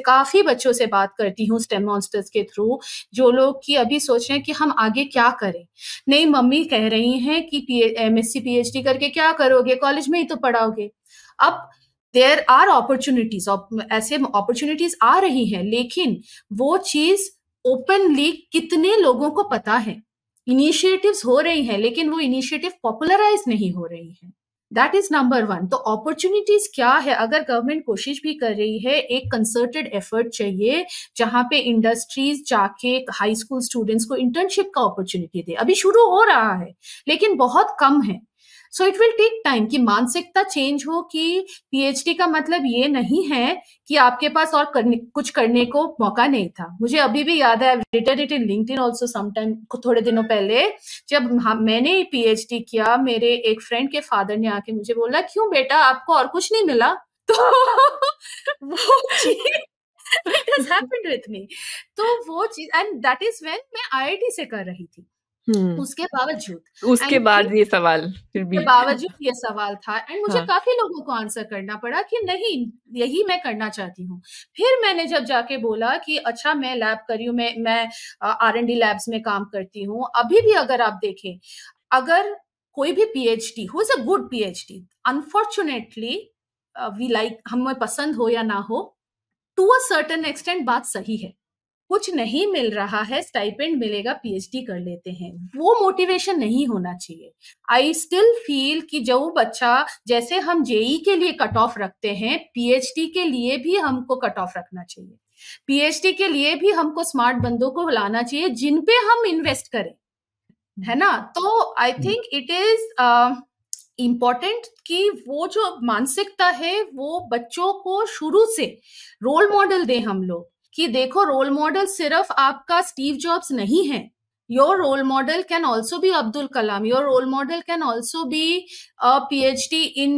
काफी बच्चों से बात करती हूँ STEM मॉन्स्टर्स के थ्रू, जो लोग कि अभी सोच रहे हैं कि हम आगे क्या करें। नहीं, मम्मी कह रही हैं कि MSc PhD करके क्या करोगे, कॉलेज में ही तो पढ़ाओगे। अब देयर आर अपॉर्चुनिटीज, ऐसे अपॉर्चुनिटीज आ रही हैं, लेकिन वो चीज ओपनली कितने लोगों को पता है। इनिशिएटिव्स हो रही हैं, लेकिन वो इनिशिएटिव पॉपुलराइज नहीं हो रही हैं। That is number 1। तो अपॉर्चुनिटीज क्या है, अगर गवर्नमेंट कोशिश भी कर रही है, एक कंसर्टेड एफर्ट चाहिए जहां पे इंडस्ट्रीज जाके हाई स्कूल स्टूडेंट्स को इंटर्नशिप का अपॉर्चुनिटी दे। अभी शुरू हो रहा है लेकिन बहुत कम है। So it will take time कि मानसिकता चेंज हो कि PhD का मतलब ये नहीं है कि आपके पास और कुछ करने को मौका नहीं था। मुझे अभी भी याद है, written it in LinkedIn also sometime, थोड़े दिनों पहले जब मैंने PhD किया, मेरे एक फ्रेंड के फादर ने आके मुझे बोला, क्यों बेटा आपको और कुछ नहीं मिला? तो वो चीज it has happened with me. तो वो चीज, एंड दैट इज व्हेन मैं IIT से कर रही थी। उसके बाद ये सवाल फिर भी के बावजूद ये सवाल था, एंड मुझे काफी लोगों को आंसर करना पड़ा कि नहीं, यही मैं करना चाहती हूँ। फिर मैंने जब जाके बोला कि अच्छा मैं लैब कर रही हूँ, मैं R&D लैब्स में काम करती हूँ। अभी भी अगर आप देखें, अगर कोई भी PhD who is a good PhD, unfortunately we like, हमें पसंद हो या ना हो, टू अ सर्टेन एक्सटेंट बात सही है, कुछ नहीं मिल रहा है, स्टाइपेंड मिलेगा, PhD कर लेते हैं, वो मोटिवेशन नहीं होना चाहिए। आई स्टिल फील कि जो बच्चा, जैसे हम JEE के लिए कट ऑफ रखते हैं, PhD के लिए भी हमको कट ऑफ रखना चाहिए। PhD के लिए भी हमको स्मार्ट बंदों को लाना चाहिए जिन पे हम इन्वेस्ट करें, है ना? तो I think it is important कि वो जो मानसिकता है वो बच्चों को शुरू से रोल मॉडल दें हम लोग, कि देखो रोल मॉडल सिर्फ आपका स्टीव जॉब्स नहीं है, your role model can also be Abdul Kalam, your role model can also be a PhD in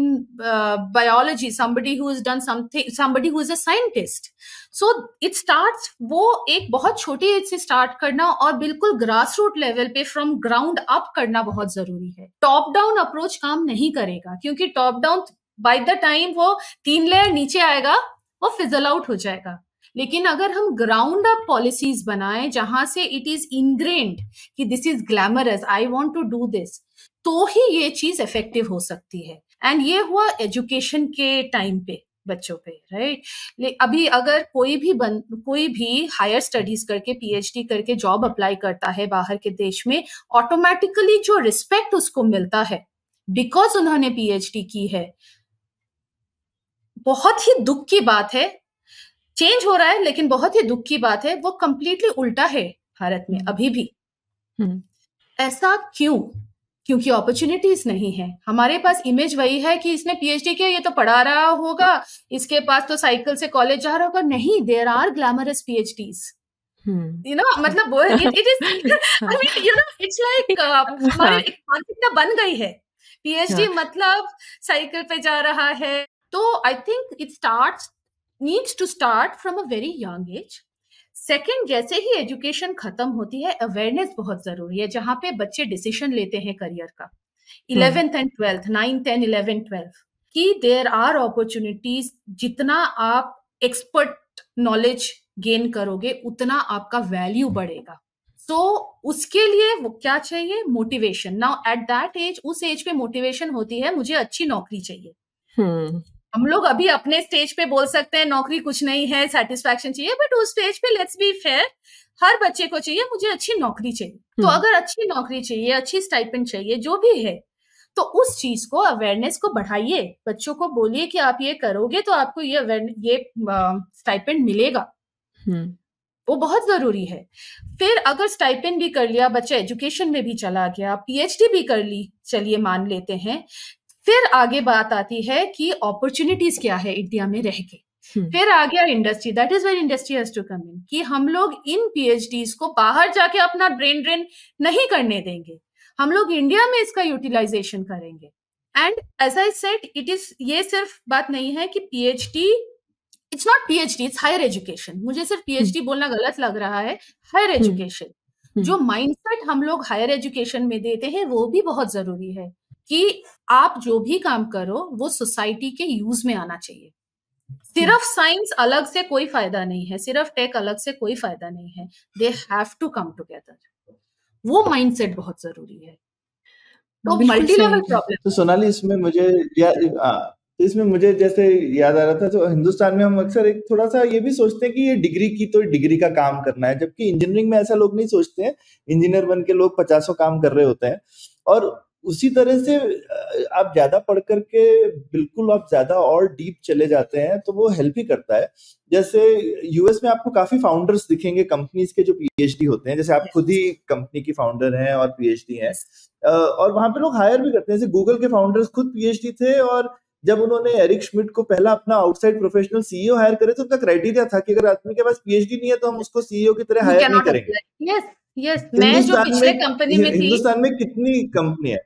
biology, somebody who has done something, somebody who is a scientist. So it starts, वो एक बहुत छोटी as से start करना और बिल्कुल grass root level पे from ground up करना बहुत जरूरी है। टॉप डाउन अप्रोच काम नहीं करेगा, क्योंकि top down by the time वो 3 लेयर नीचे आएगा वो फिजल आउट हो जाएगा। लेकिन अगर हम ग्राउंड अप पॉलिसीज बनाएं जहां से इट इज इनग्रेन्ड कि this is glamorous, I want to do this, तो ही ये चीज इफेक्टिव हो सकती है। एंड ये हुआ एजुकेशन के टाइम पे, बच्चों पे, राइट? अभी अगर कोई भी हायर स्टडीज करके PhD करके जॉब अप्लाई करता है बाहर के देश में, ऑटोमेटिकली जो रिस्पेक्ट उसको मिलता है बिकॉज उन्होंने PhD की है, बहुत ही दुख की बात है। चेंज हो रहा है लेकिन बहुत ही दुख की बात है, वो कंप्लीटली उल्टा है भारत में अभी भी। ऐसा क्यों? क्योंकि अपॉर्चुनिटीज नहीं है। हमारे पास इमेज वही है कि इसने PhD किया, ये तो पढ़ा रहा होगा, इसके पास तो साइकिल से कॉलेज जा रहा होगा। नहीं, there are glamorous PhDs, you know, मतलब वो it is I mean, you know, it's like हमारे एक मानसिकता बन गई है, PhD मतलब साइकिल पे जा रहा है। तो I think it needs to start from a very young age, second, जैसे ही एजुकेशन खत्म होती है, अवेयरनेस बहुत जरूरी है, जहां पे बच्चे डिसीजन लेते हैं करियर का, 11th एंड 12th, 9, 10, 11, 12, कि देयर आर अपॉर्चुनिटीज। जितना आप एक्सपर्ट नॉलेज गेन करोगे उतना आपका वैल्यू बढ़ेगा। तो उसके लिए वो क्या चाहिए? Motivation. Now at that age, उस एज पे मोटिवेशन होती है मुझे अच्छी नौकरी चाहिए। हम लोग अभी अपने स्टेज पे बोल सकते हैं नौकरी कुछ नहीं है, सेटिस्फैक्शन चाहिए, बट उस स्टेज पे लेट्स बी फेयर, हर बच्चे को चाहिए मुझे अच्छी नौकरी चाहिए। तो अगर अच्छी नौकरी चाहिए, अच्छी स्टाइपेंड चाहिए, जो भी है, तो उस चीज को, अवेयरनेस को बढ़ाइए, बच्चों को बोलिए कि आप ये करोगे तो आपको ये स्टाइपेंड मिलेगा। वो बहुत जरूरी है। फिर अगर स्टाइपेंड भी कर लिया, बच्चा एजुकेशन में भी चला गया, पीएचडी भी कर ली, चलिए मान लेते हैं, फिर आगे बात आती है कि अपॉर्चुनिटीज क्या है इंडिया में रह के। फिर आ गया industry, that is where industry has to come in, कि हम लोग इन पीएचडीज को बाहर जाके अपना ब्रेन ड्रेन नहीं करने देंगे, हम लोग इंडिया में इसका यूटिलाइजेशन करेंगे। And as I said, it is, ये सिर्फ बात नहीं है कि PhD, it's not PhD, it's higher education. मुझे सिर्फ पीएचडी बोलना गलत लग रहा है, हायर एजुकेशन। जो माइंडसेट हम लोग हायर एजुकेशन में देते हैं वो भी बहुत जरूरी है, कि आप जो भी काम करो वो सोसाइटी के यूज में आना चाहिए। सिर्फ साइंस अलग से कोई फायदा नहीं है, सिर्फ टेक अलग से कोई फायदा नहीं है, they have to come together. वो माइंडसेट बहुत जरूरी है। तो मल्टी लेवल प्रॉब्लम। तो सोनाली, इसमें मुझे जैसे याद आ रहा था, तो हिंदुस्तान में हम अक्सर एक थोड़ा सा ये भी सोचते हैं कि ये डिग्री की तो डिग्री का काम करना है, जबकि इंजीनियरिंग में ऐसा लोग नहीं सोचते हैं। इंजीनियर बन के लोग 50 काम कर रहे होते हैं। और उसी तरह से आप ज्यादा पढ़ करके बिल्कुल आप ज्यादा और डीप चले जाते हैं तो वो हेल्प ही करता है। जैसे यूएस में आपको काफी फाउंडर्स दिखेंगे कंपनीज के जो पीएचडी होते हैं, जैसे आप खुद ही कंपनी की फाउंडर हैं और पीएचडी हैं, और वहां पे लोग हायर भी करते हैं। जैसे गूगल के फाउंडर्स खुद पीएचडी थे, और जब उन्होंने एरिक श्मिड को पहला अपना आउटसाइड प्रोफेशनल सीईओ हायर करे तो उनका क्राइटेरिया था कि अगर आदमी के पास पीएचडी नहीं है तो हम उसको सीईओ की तरह हायर नहीं करेंगे। यस, मैं जो पिछले कंपनी में थी, हिंदुस्तान में कितनी कंपनी है।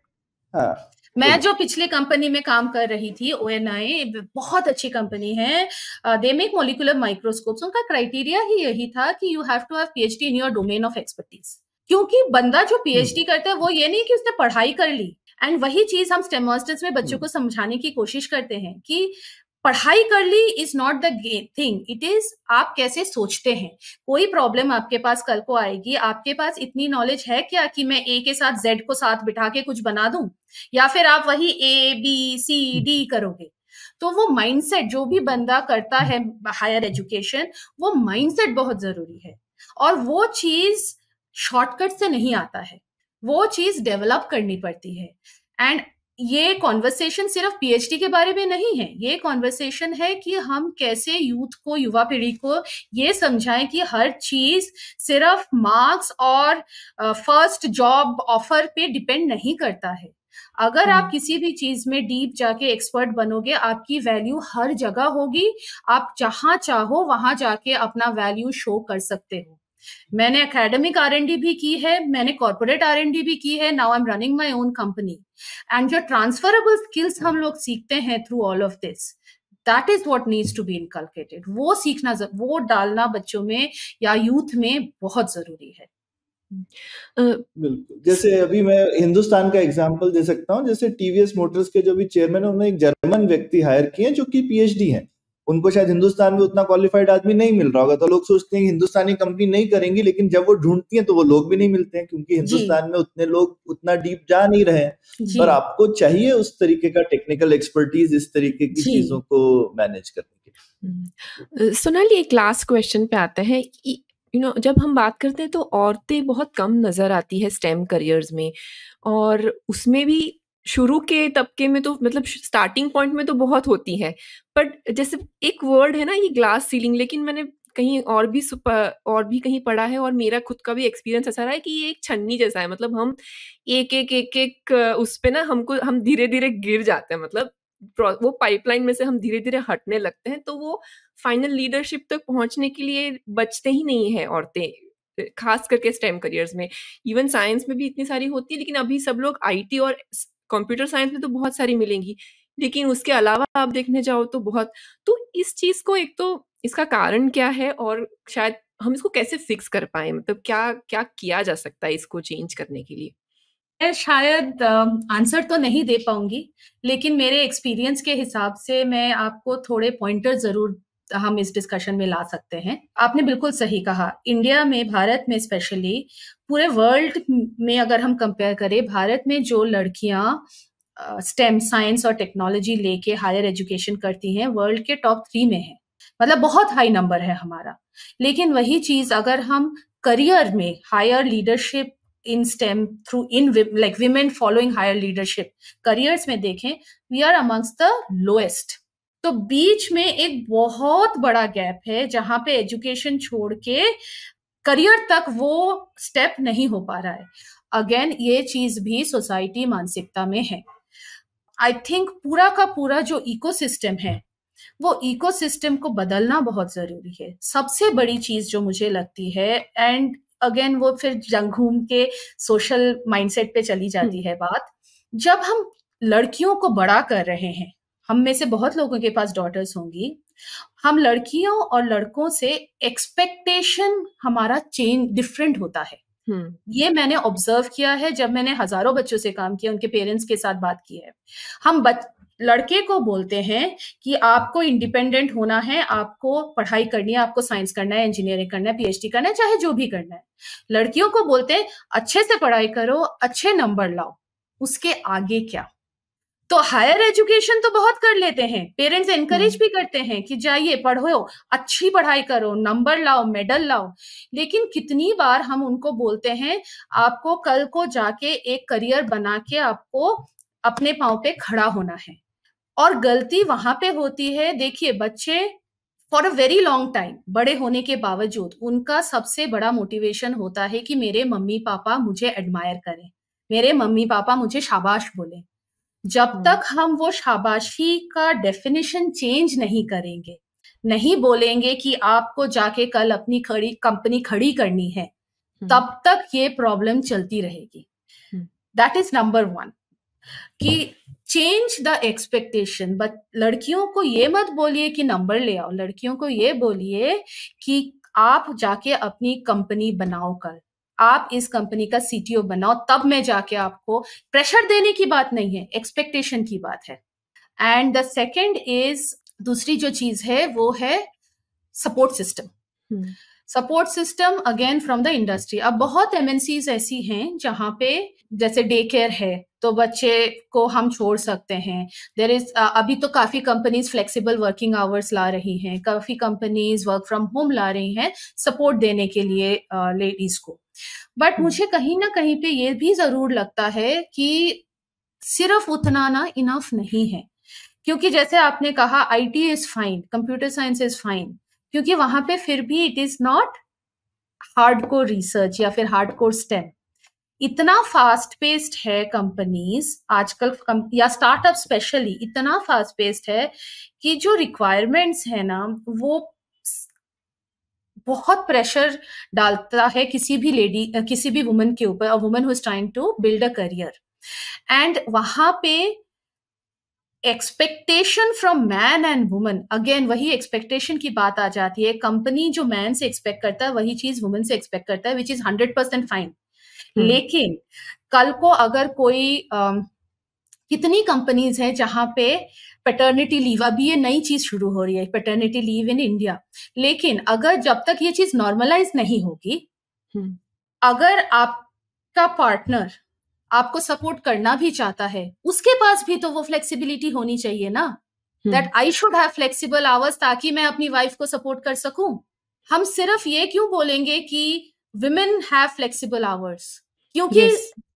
हाँ, मैं जो पिछले कंपनी में काम कर रही थी, ONI, बहुत अच्छी कंपनी है, दे मेक मॉलिक्यूलर माइक्रोस्कोप्स। उनका क्राइटेरिया ही यही था कि you have to have PhD in your domain of expertise. क्योंकि बंदा जो पीएचडी करता है वो ये नहीं कि उसने पढ़ाई कर ली। एंड वही चीज हम स्टेम मास्टर्स में बच्चों को समझाने की कोशिश करते हैं कि पढ़ाई कर ली is not the thing, it is आप कैसे सोचते हैं। कोई प्रॉब्लम आपके पास कल को आएगी, आपके पास इतनी नॉलेज है क्या कि मैं ए के साथ जेड को साथ बिठा के कुछ बना दूं, या फिर आप वही ABCD करोगे। तो वो माइंडसेट जो भी बंदा करता है हायर एजुकेशन, वो माइंडसेट बहुत जरूरी है। और वो चीज शॉर्टकट से नहीं आता है, वो चीज डेवलप करनी पड़ती है। एंड ये कॉन्वर्सेशन सिर्फ पीएचडी के बारे में नहीं है, ये कॉन्वर्सेशन है कि हम कैसे यूथ को, युवा पीढ़ी को ये समझाएं कि हर चीज सिर्फ मार्क्स और फर्स्ट जॉब ऑफर पे डिपेंड नहीं करता है। अगर आप किसी भी चीज में डीप जाके एक्सपर्ट बनोगे, आपकी वैल्यू हर जगह होगी, आप जहां चाहो वहां जाके अपना वैल्यू शो कर सकते हो। मैंने एकेडमिक R&D भी की है, मैंने कॉर्पोरेट R&D भी की है, now I am running my own company. And जो ट्रांसफरेबल स्किल्स हम लोग सीखते हैं through all of this, that is what needs to be inculcated. वो सीखना, वो डालना बच्चों में या यूथ में बहुत जरूरी है। बिल्कुल। जैसे अभी मैं हिंदुस्तान का एग्जांपल दे सकता हूँ। जैसे टीवीएस मोटर्स के जो भी चेयरमैन है, उन्होंने एक जर्मन व्यक्ति हायर किए जो कि पीएचडी हैं। उनको शायद हिंदुस्तान में उतना क्वालिफाइड आदमी नहीं मिल रहा होगा, तो लोग सोचते हैं कि हिंदुस्तानी कंपनी नहीं करेंगी, लेकिन जब वो ढूंढती हैं तो वो लोग भी नहीं मिलते हैं, क्योंकि हिंदुस्तान में उतने लोग उतना डीप जा नहीं रहे हैं। और आपको चाहिए उस तरीके का टेक्निकल एक्सपर्टीज इस तरीके की चीजों को मैनेज करने के लिए। सोनाली, एक लास्ट क्वेश्चन पे आते हैं। जब हम बात करते हैं तो औरतें बहुत कम नजर आती है स्टेम करियर्स में, और उसमें भी शुरू के तबके में तो मतलब स्टार्टिंग पॉइंट में तो बहुत होती है, बट जैसे एक वर्ड है ना ये ग्लास सीलिंग, लेकिन मैंने कहीं और भी कहीं पढ़ा है, और मेरा खुद का भी एक्सपीरियंस ऐसा रहा है कि ये एक छन्नी जैसा है। मतलब हम एक उस पे ना हम धीरे धीरे गिर जाते हैं, मतलब वो पाइपलाइन में से हम धीरे धीरे हटने लगते हैं, तो वो फाइनल लीडरशिप तक पहुंचने के लिए बचते ही नहीं है औरतें, खास करके स्टेम करियर्स में। इवन साइंस में भी इतनी सारी होती है, लेकिन अभी सब लोग IT और कंप्यूटर साइंस में तो बहुत सारी मिलेंगी, लेकिन उसके अलावा आप देखने जाओ तो बहुत। तो इस चीज को, एक तो इसका कारण क्या है, और शायद हम इसको कैसे फिक्स कर पाएँ? मतलब क्या क्या किया जा सकता है इसको चेंज करने के लिए? मैं शायद आंसर तो नहीं दे पाऊँगी, लेकिन मेरे एक्सपीरियंस के हिसाब से मैं आपको थोड़े पॉइंटर ज़रूर हम इस डिस्कशन में ला सकते हैं। आपने बिल्कुल सही कहा, इंडिया में, भारत में स्पेशली, पूरे वर्ल्ड में अगर हम कंपेयर करें, भारत में जो लड़कियाँ स्टेम, साइंस और टेक्नोलॉजी लेके हायर एजुकेशन करती हैं, वर्ल्ड के टॉप 3 में है। मतलब बहुत हाई नंबर है हमारा। लेकिन वही चीज़ अगर हम करियर में higher leadership in STEM through like women following higher leadership careers में देखें, we are amongst the lowest. तो बीच में एक बहुत बड़ा गैप है जहां पे एजुकेशन छोड़ के करियर तक वो स्टेप नहीं हो पा रहा है। अगेन ये चीज भी सोसाइटी मानसिकता में है। आई थिंक पूरा का पूरा जो इकोसिस्टम है, वो इकोसिस्टम को बदलना बहुत जरूरी है। सबसे बड़ी चीज जो मुझे लगती है, एंड अगेन वो फिर जंग घूम के सोशल माइंडसेट पे चली जाती है बात, जब हम लड़कियों को बड़ा कर रहे हैं, हम में से बहुत लोगों के पास डॉटर्स होंगी, हम लड़कियों और लड़कों से एक्सपेक्टेशन हमारा चेंज डिफरेंट होता है। ये मैंने ऑब्जर्व किया है जब मैंने हजारों बच्चों से काम किया, उनके पेरेंट्स के साथ बात की है। हम लड़के को बोलते हैं कि आपको इंडिपेंडेंट होना है, आपको पढ़ाई करनी है, आपको साइंस करना है, इंजीनियरिंग करना है, PhD करना है, चाहे जो भी करना है। लड़कियों को बोलते हैं अच्छे से पढ़ाई करो, अच्छे नंबर लाओ, उसके आगे क्या। तो हायर एजुकेशन तो बहुत कर लेते हैं, पेरेंट्स एनकरेज भी करते हैं कि जाइए पढ़ो, अच्छी पढ़ाई करो, नंबर लाओ, मेडल लाओ। लेकिन कितनी बार हम उनको बोलते हैं आपको कल को जाके एक करियर बना के आपको अपने पांव पे खड़ा होना है। और गलती वहां पे होती है, देखिए बच्चे for a very long time बड़े होने के बावजूद उनका सबसे बड़ा मोटिवेशन होता है कि मेरे मम्मी पापा मुझे एडमायर करें, मेरे मम्मी पापा मुझे शाबाश बोले। जब तक हम वो शाबाशी का डेफिनेशन चेंज नहीं करेंगे, नहीं बोलेंगे कि आपको जाके कल अपनी कंपनी खड़ी करनी है, तब तक ये प्रॉब्लम चलती रहेगी। दैट इज नंबर 1 कि चेंज द एक्सपेक्टेशन। बट लड़कियों को ये मत बोलिए कि नंबर ले आओ, लड़कियों को ये बोलिए कि आप जाके अपनी कंपनी बनाओ, कल आप इस कंपनी का CTO बनाओ, तब मैं जाके आपको प्रेशर देने की बात नहीं है, एक्सपेक्टेशन की बात है। एंड द सेकेंड इज, दूसरी जो चीज है वो है support system. Support system again from the industry. अब बहुत MNCs ऐसी हैं जहां पे जैसे डे केयर है तो बच्चे को हम छोड़ सकते हैं। देयर इज अभी तो काफी कंपनीज फ्लेक्सिबल वर्किंग आवर्स ला रही हैं, काफी कंपनीज वर्क फ्रॉम होम ला रही हैं सपोर्ट देने के लिए लेडीज को। बट मुझे कहीं ना कहीं पे ये भी जरूर लगता है कि सिर्फ उतना ना इनफ नहीं है, क्योंकि जैसे आपने कहा IT is fine, computer science is fine, क्योंकि वहां पे फिर भी it is not hardcore research या फिर हार्डकोर STEM। इतना फास्ट पेस्ड है कंपनीज आजकल, या स्टार्टअप स्पेशली इतना फास्ट पेस्ड है कि जो रिक्वायरमेंट्स है ना वो बहुत प्रेशर डालता है किसी भी लेडी, किसी भी वुमन के ऊपर, a woman who is trying to build a career. And वहां पे expectation from man and woman, again वही एक्सपेक्टेशन की बात आ जाती है। कंपनी जो मैन से एक्सपेक्ट करता है वही चीज वुमन से एक्सपेक्ट करता है, विच इज 100% फाइन। लेकिन कल को अगर कोई कितनी कंपनीज हैं जहां पे पैटर्निटी लीव, अभी ये नई चीज शुरू हो रही है पैटर्निटी लीव इन इंडिया, लेकिन अगर जब तक ये चीज नॉर्मलाइज नहीं होगी, अगर आपका पार्टनर आपको सपोर्ट करना भी चाहता है, उसके पास भी तो वो फ्लेक्सिबिलिटी होनी चाहिए ना, that I should have flexible hours ताकि मैं अपनी वाइफ को सपोर्ट कर सकूं। हम सिर्फ ये क्यों बोलेंगे कि विमेन हैव फ्लेक्सिबल आवर्स, क्योंकि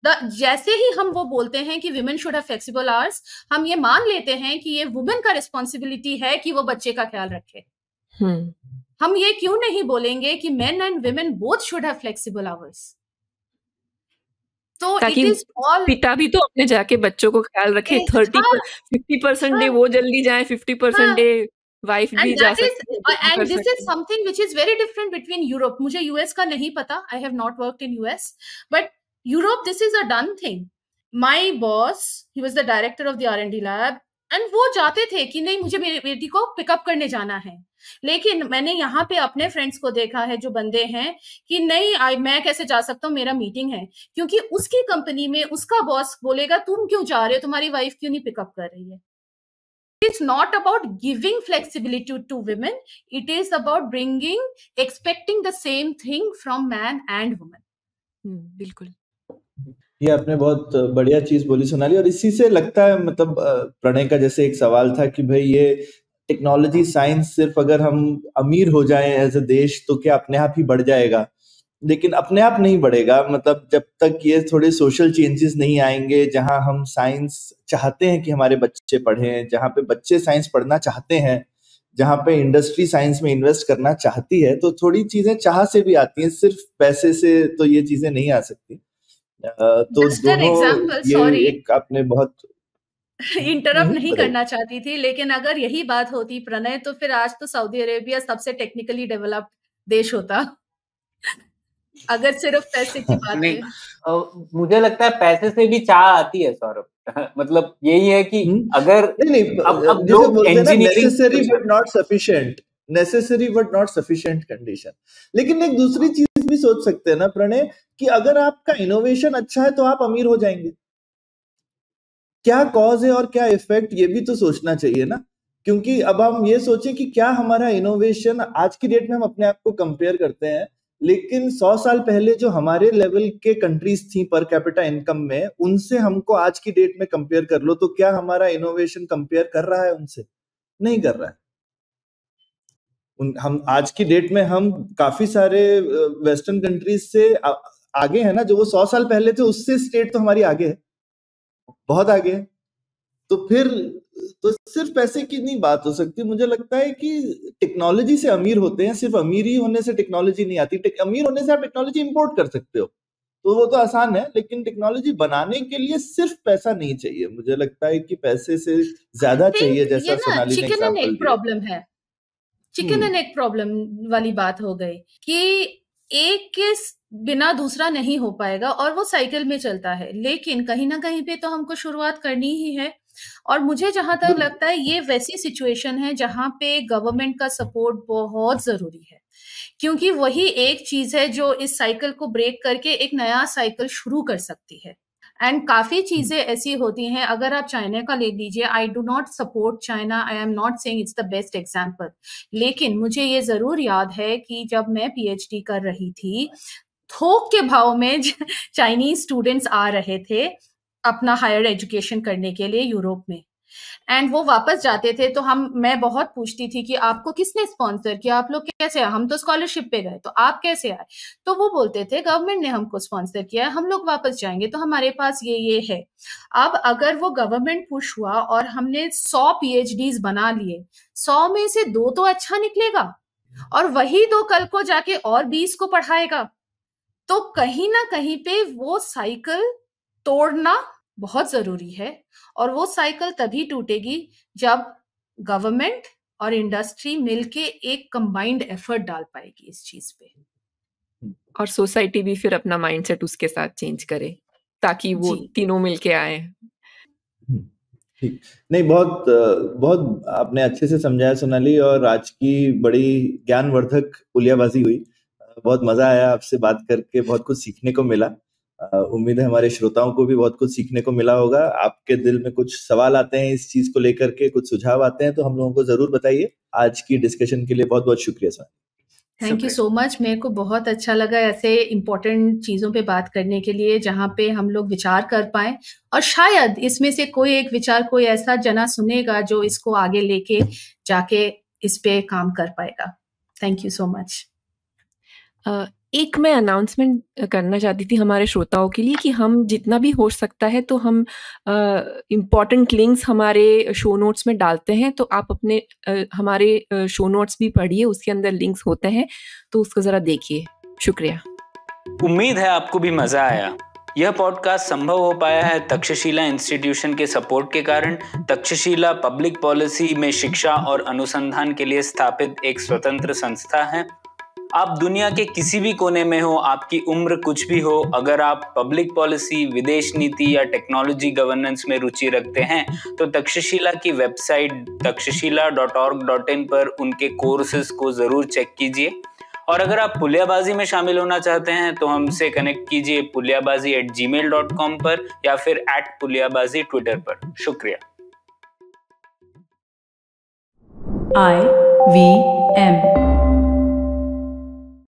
जैसे ही हम वो बोलते हैं कि women should have flexible hours, हम ये मान लेते हैं कि ये वुमेन का रिस्पॉन्सिबिलिटी है कि वो बच्चे का ख्याल रखे। हम ये क्यों नहीं बोलेंगे कि main and women both should have flexible hours. तो ताकि पिता भी तो अपने जाके बच्चों को ख्याल रखे। 50% डे वो जल्दी जाए, 50% डे वाइफ भी जा सकती है। And this is something which is very different between Europe. मुझे यूएस का नहीं पता, I have not worked in US, but Europe this is a done thing. My boss, he was the director of the R&D lab, and वो जाते थे कि नहीं मुझे मेरी बेटी को पिकअप करने जाना है, लेकिन मैंने यहाँ पे अपने फ्रेंड्स को देखा है जो बंदे हैं कि नहीं मैं कैसे जा सकता हूँ, मेरा मीटिंग है, क्योंकि उसकी कंपनी में उसका बॉस बोलेगा तुम क्यों जा रहे हो, तुम्हारी वाइफ क्यों नहीं पिकअप कर रही है। It's not about giving flexibility to women, it is about expecting the same thing from man and woman. बिल्कुल, ये आपने बहुत बढ़िया चीज बोली सोनाली, और इसी से लगता है मतलब प्रणय का जैसे एक सवाल था कि भाई ये टेक्नोलॉजी साइंस सिर्फ अगर हम अमीर हो जाएं एज अ देश तो क्या अपने आप ही बढ़ जाएगा, लेकिन अपने आप नहीं बढ़ेगा। मतलब जब तक ये थोड़े सोशल चेंजेस नहीं आएंगे, जहां हम साइंस चाहते हैं कि हमारे बच्चे पढ़ें, जहां पे बच्चे साइंस पढ़ना चाहते हैं, जहां पे इंडस्ट्री साइंस में इन्वेस्ट करना चाहती है, तो थोड़ी चीजें चाह से भी आती हैं, सिर्फ पैसे से तो ये चीजें नहीं आ सकती। तो दोनों ये एक आपने बहुत इंटरप्ट नहीं करना चाहती थी, लेकिन अगर यही बात होती प्रणय तो फिर आज तो सऊदी अरेबिया सबसे टेक्निकली डेवलप्ड देश होता, अगर सिर्फ पैसे की बात है। मुझे लगता है पैसे से भी चाह आती है सौरभ। मतलब यही है कि अगर अब लोग necessary but not sufficient, necessary but not sufficient condition. लेकिन एक दूसरी चीज भी सोच सकते हैं ना प्रणय, कि अगर आपका इनोवेशन अच्छा है तो आप अमीर हो जाएंगे। क्या कॉज है और क्या इफेक्ट, ये भी तो सोचना चाहिए ना। क्योंकि अब हम ये सोचें कि क्या हमारा इनोवेशन, आज की डेट में हम अपने आप को कंपेयर करते हैं, लेकिन 100 साल पहले जो हमारे लेवल के कंट्रीज थी पर कैपिटा इनकम में, उनसे हमको आज की डेट में कंपेयर कर लो, तो क्या हमारा इनोवेशन कंपेयर कर रहा है उनसे? नहीं कर रहा है। हम आज की डेट में हम काफी सारे वेस्टर्न कंट्रीज से आगे है ना। जो वो 100 साल पहले थे उससे स्टेट तो हमारी आगे है, बहुत आगे है। तो फिर तो सिर्फ पैसे की नहीं बात हो सकती। मुझे लगता है कि टेक्नोलॉजी से अमीर होते हैं, सिर्फ अमीर ही होने से टेक्नोलॉजी नहीं आती। अमीर होने से आप टेक्नोलॉजी इंपोर्ट कर सकते हो, तो वो तो आसान है, लेकिन टेक्नोलॉजी बनाने के लिए सिर्फ पैसा नहीं चाहिए। मुझे लगता है कि पैसे से ज्यादा चाहिए, जैसा सोनाली ने एग्जांपल दिया। प्रॉब्लम है, चिकन एंड एग प्रॉब्लम वाली बात हो गई कि एक के बिना दूसरा नहीं हो पाएगा, और वो साइकिल में चलता है। लेकिन कहीं ना कहीं पे तो हमको शुरुआत करनी ही है, और मुझे जहां तक लगता है ये वैसी सिचुएशन है जहां पे गवर्नमेंट का सपोर्ट बहुत जरूरी है, क्योंकि वही एक चीज है जो इस साइकिल को ब्रेक करके एक नया साइकिल शुरू कर सकती है। एंड काफी चीजें ऐसी होती हैं, अगर आप चाइना का ले लीजिए, I do not support China, I am not saying it's the best example, लेकिन मुझे ये जरूर याद है कि जब मैं पीएचडी कर रही थी, थोक के भाव में चाइनीज स्टूडेंट्स आ रहे थे अपना हायर एजुकेशन करने के लिए यूरोप में, एंड वो वापस जाते थे तो मैं बहुत पूछती थी कि आपको किसने स्पॉन्सर किया, आप लोग कैसे आए, हम तो स्कॉलरशिप पे गए, तो आप कैसे आए? तो वो बोलते थे गवर्नमेंट ने हमको स्पॉन्सर किया है, हम लोग वापस जाएंगे तो हमारे पास ये है। अब अगर वो गवर्नमेंट पुश हुआ और हमने 100 पीएचडीज बना लिए, 100 में से 2 तो अच्छा निकलेगा, और वही 2 कल को जाके और 20 को पढ़ाएगा, तो कहीं ना कहीं पे वो साइकिल तोड़ना बहुत जरूरी है। और वो साइकिल तभी टूटेगी जब गवर्नमेंट और इंडस्ट्री मिलके एक कंबाइंड एफर्ट डाल पाएगी इस चीज पे, और सोसाइटी भी फिर अपना माइंडसेट उसके साथ चेंज करे ताकि वो तीनों मिलके आए। नहीं, बहुत बहुत आपने अच्छे से समझाया सोनाली, और आज की बड़ी ज्ञानवर्धक पुलियाबाजी हुई। बहुत मजा आया आपसे बात करके, बहुत कुछ सीखने को मिला। उम्मीद है हमारे श्रोताओं को भी बहुत कुछ सीखने को मिला होगा। आपके दिल में कुछ सवाल आते हैं इस चीज को लेकर के, कुछ सुझाव आते हैं, तो हम लोगों को जरूर बताइए। आज की डिस्कशन के लिए बहुत बहुत शुक्रिया sir. Thank you so much. मेरे को बहुत अच्छा लगा ऐसे इम्पोर्टेंट चीजों पे बात करने के लिए, जहाँ पे हम लोग विचार कर पाए, और शायद इसमें से कोई एक विचार कोई ऐसा जना सुनेगा जो इसको आगे लेके जाके इस पे काम कर पाएगा। Thank you so much. एक मैं अनाउंसमेंट करना चाहती थी हमारे श्रोताओं के लिए कि हम जितना भी हो सकता है तो हम इम्पॉर्टेंट लिंक्स हमारे शो नोट्स में डालते हैं, तो आप अपने हमारे शो नोट्स भी पढ़िए, उसके अंदर लिंक्स होते हैं, तो उसको ज़रा देखिए। शुक्रिया। उम्मीद है आपको भी मज़ा आया। यह पॉडकास्ट संभव हो पाया है तक्षशिला इंस्टीट्यूशन के सपोर्ट के कारण। तक्षशिला पब्लिक पॉलिसी में शिक्षा और अनुसंधान के लिए स्थापित एक स्वतंत्र संस्था है। आप दुनिया के किसी भी कोने में हो, आपकी उम्र कुछ भी हो, अगर आप पब्लिक पॉलिसी, विदेश नीति या टेक्नोलॉजी गवर्नेंस में रुचि रखते हैं तो तक्षशिला की वेबसाइट takshashila.org.in पर उनके कोर्सेज को जरूर चेक कीजिए। और अगर आप पुलियाबाजी में शामिल होना चाहते हैं तो हमसे कनेक्ट कीजिए puliyabazi@gmail.com पर या फिर @puliyabazi ट्विटर पर। शुक्रिया। IVM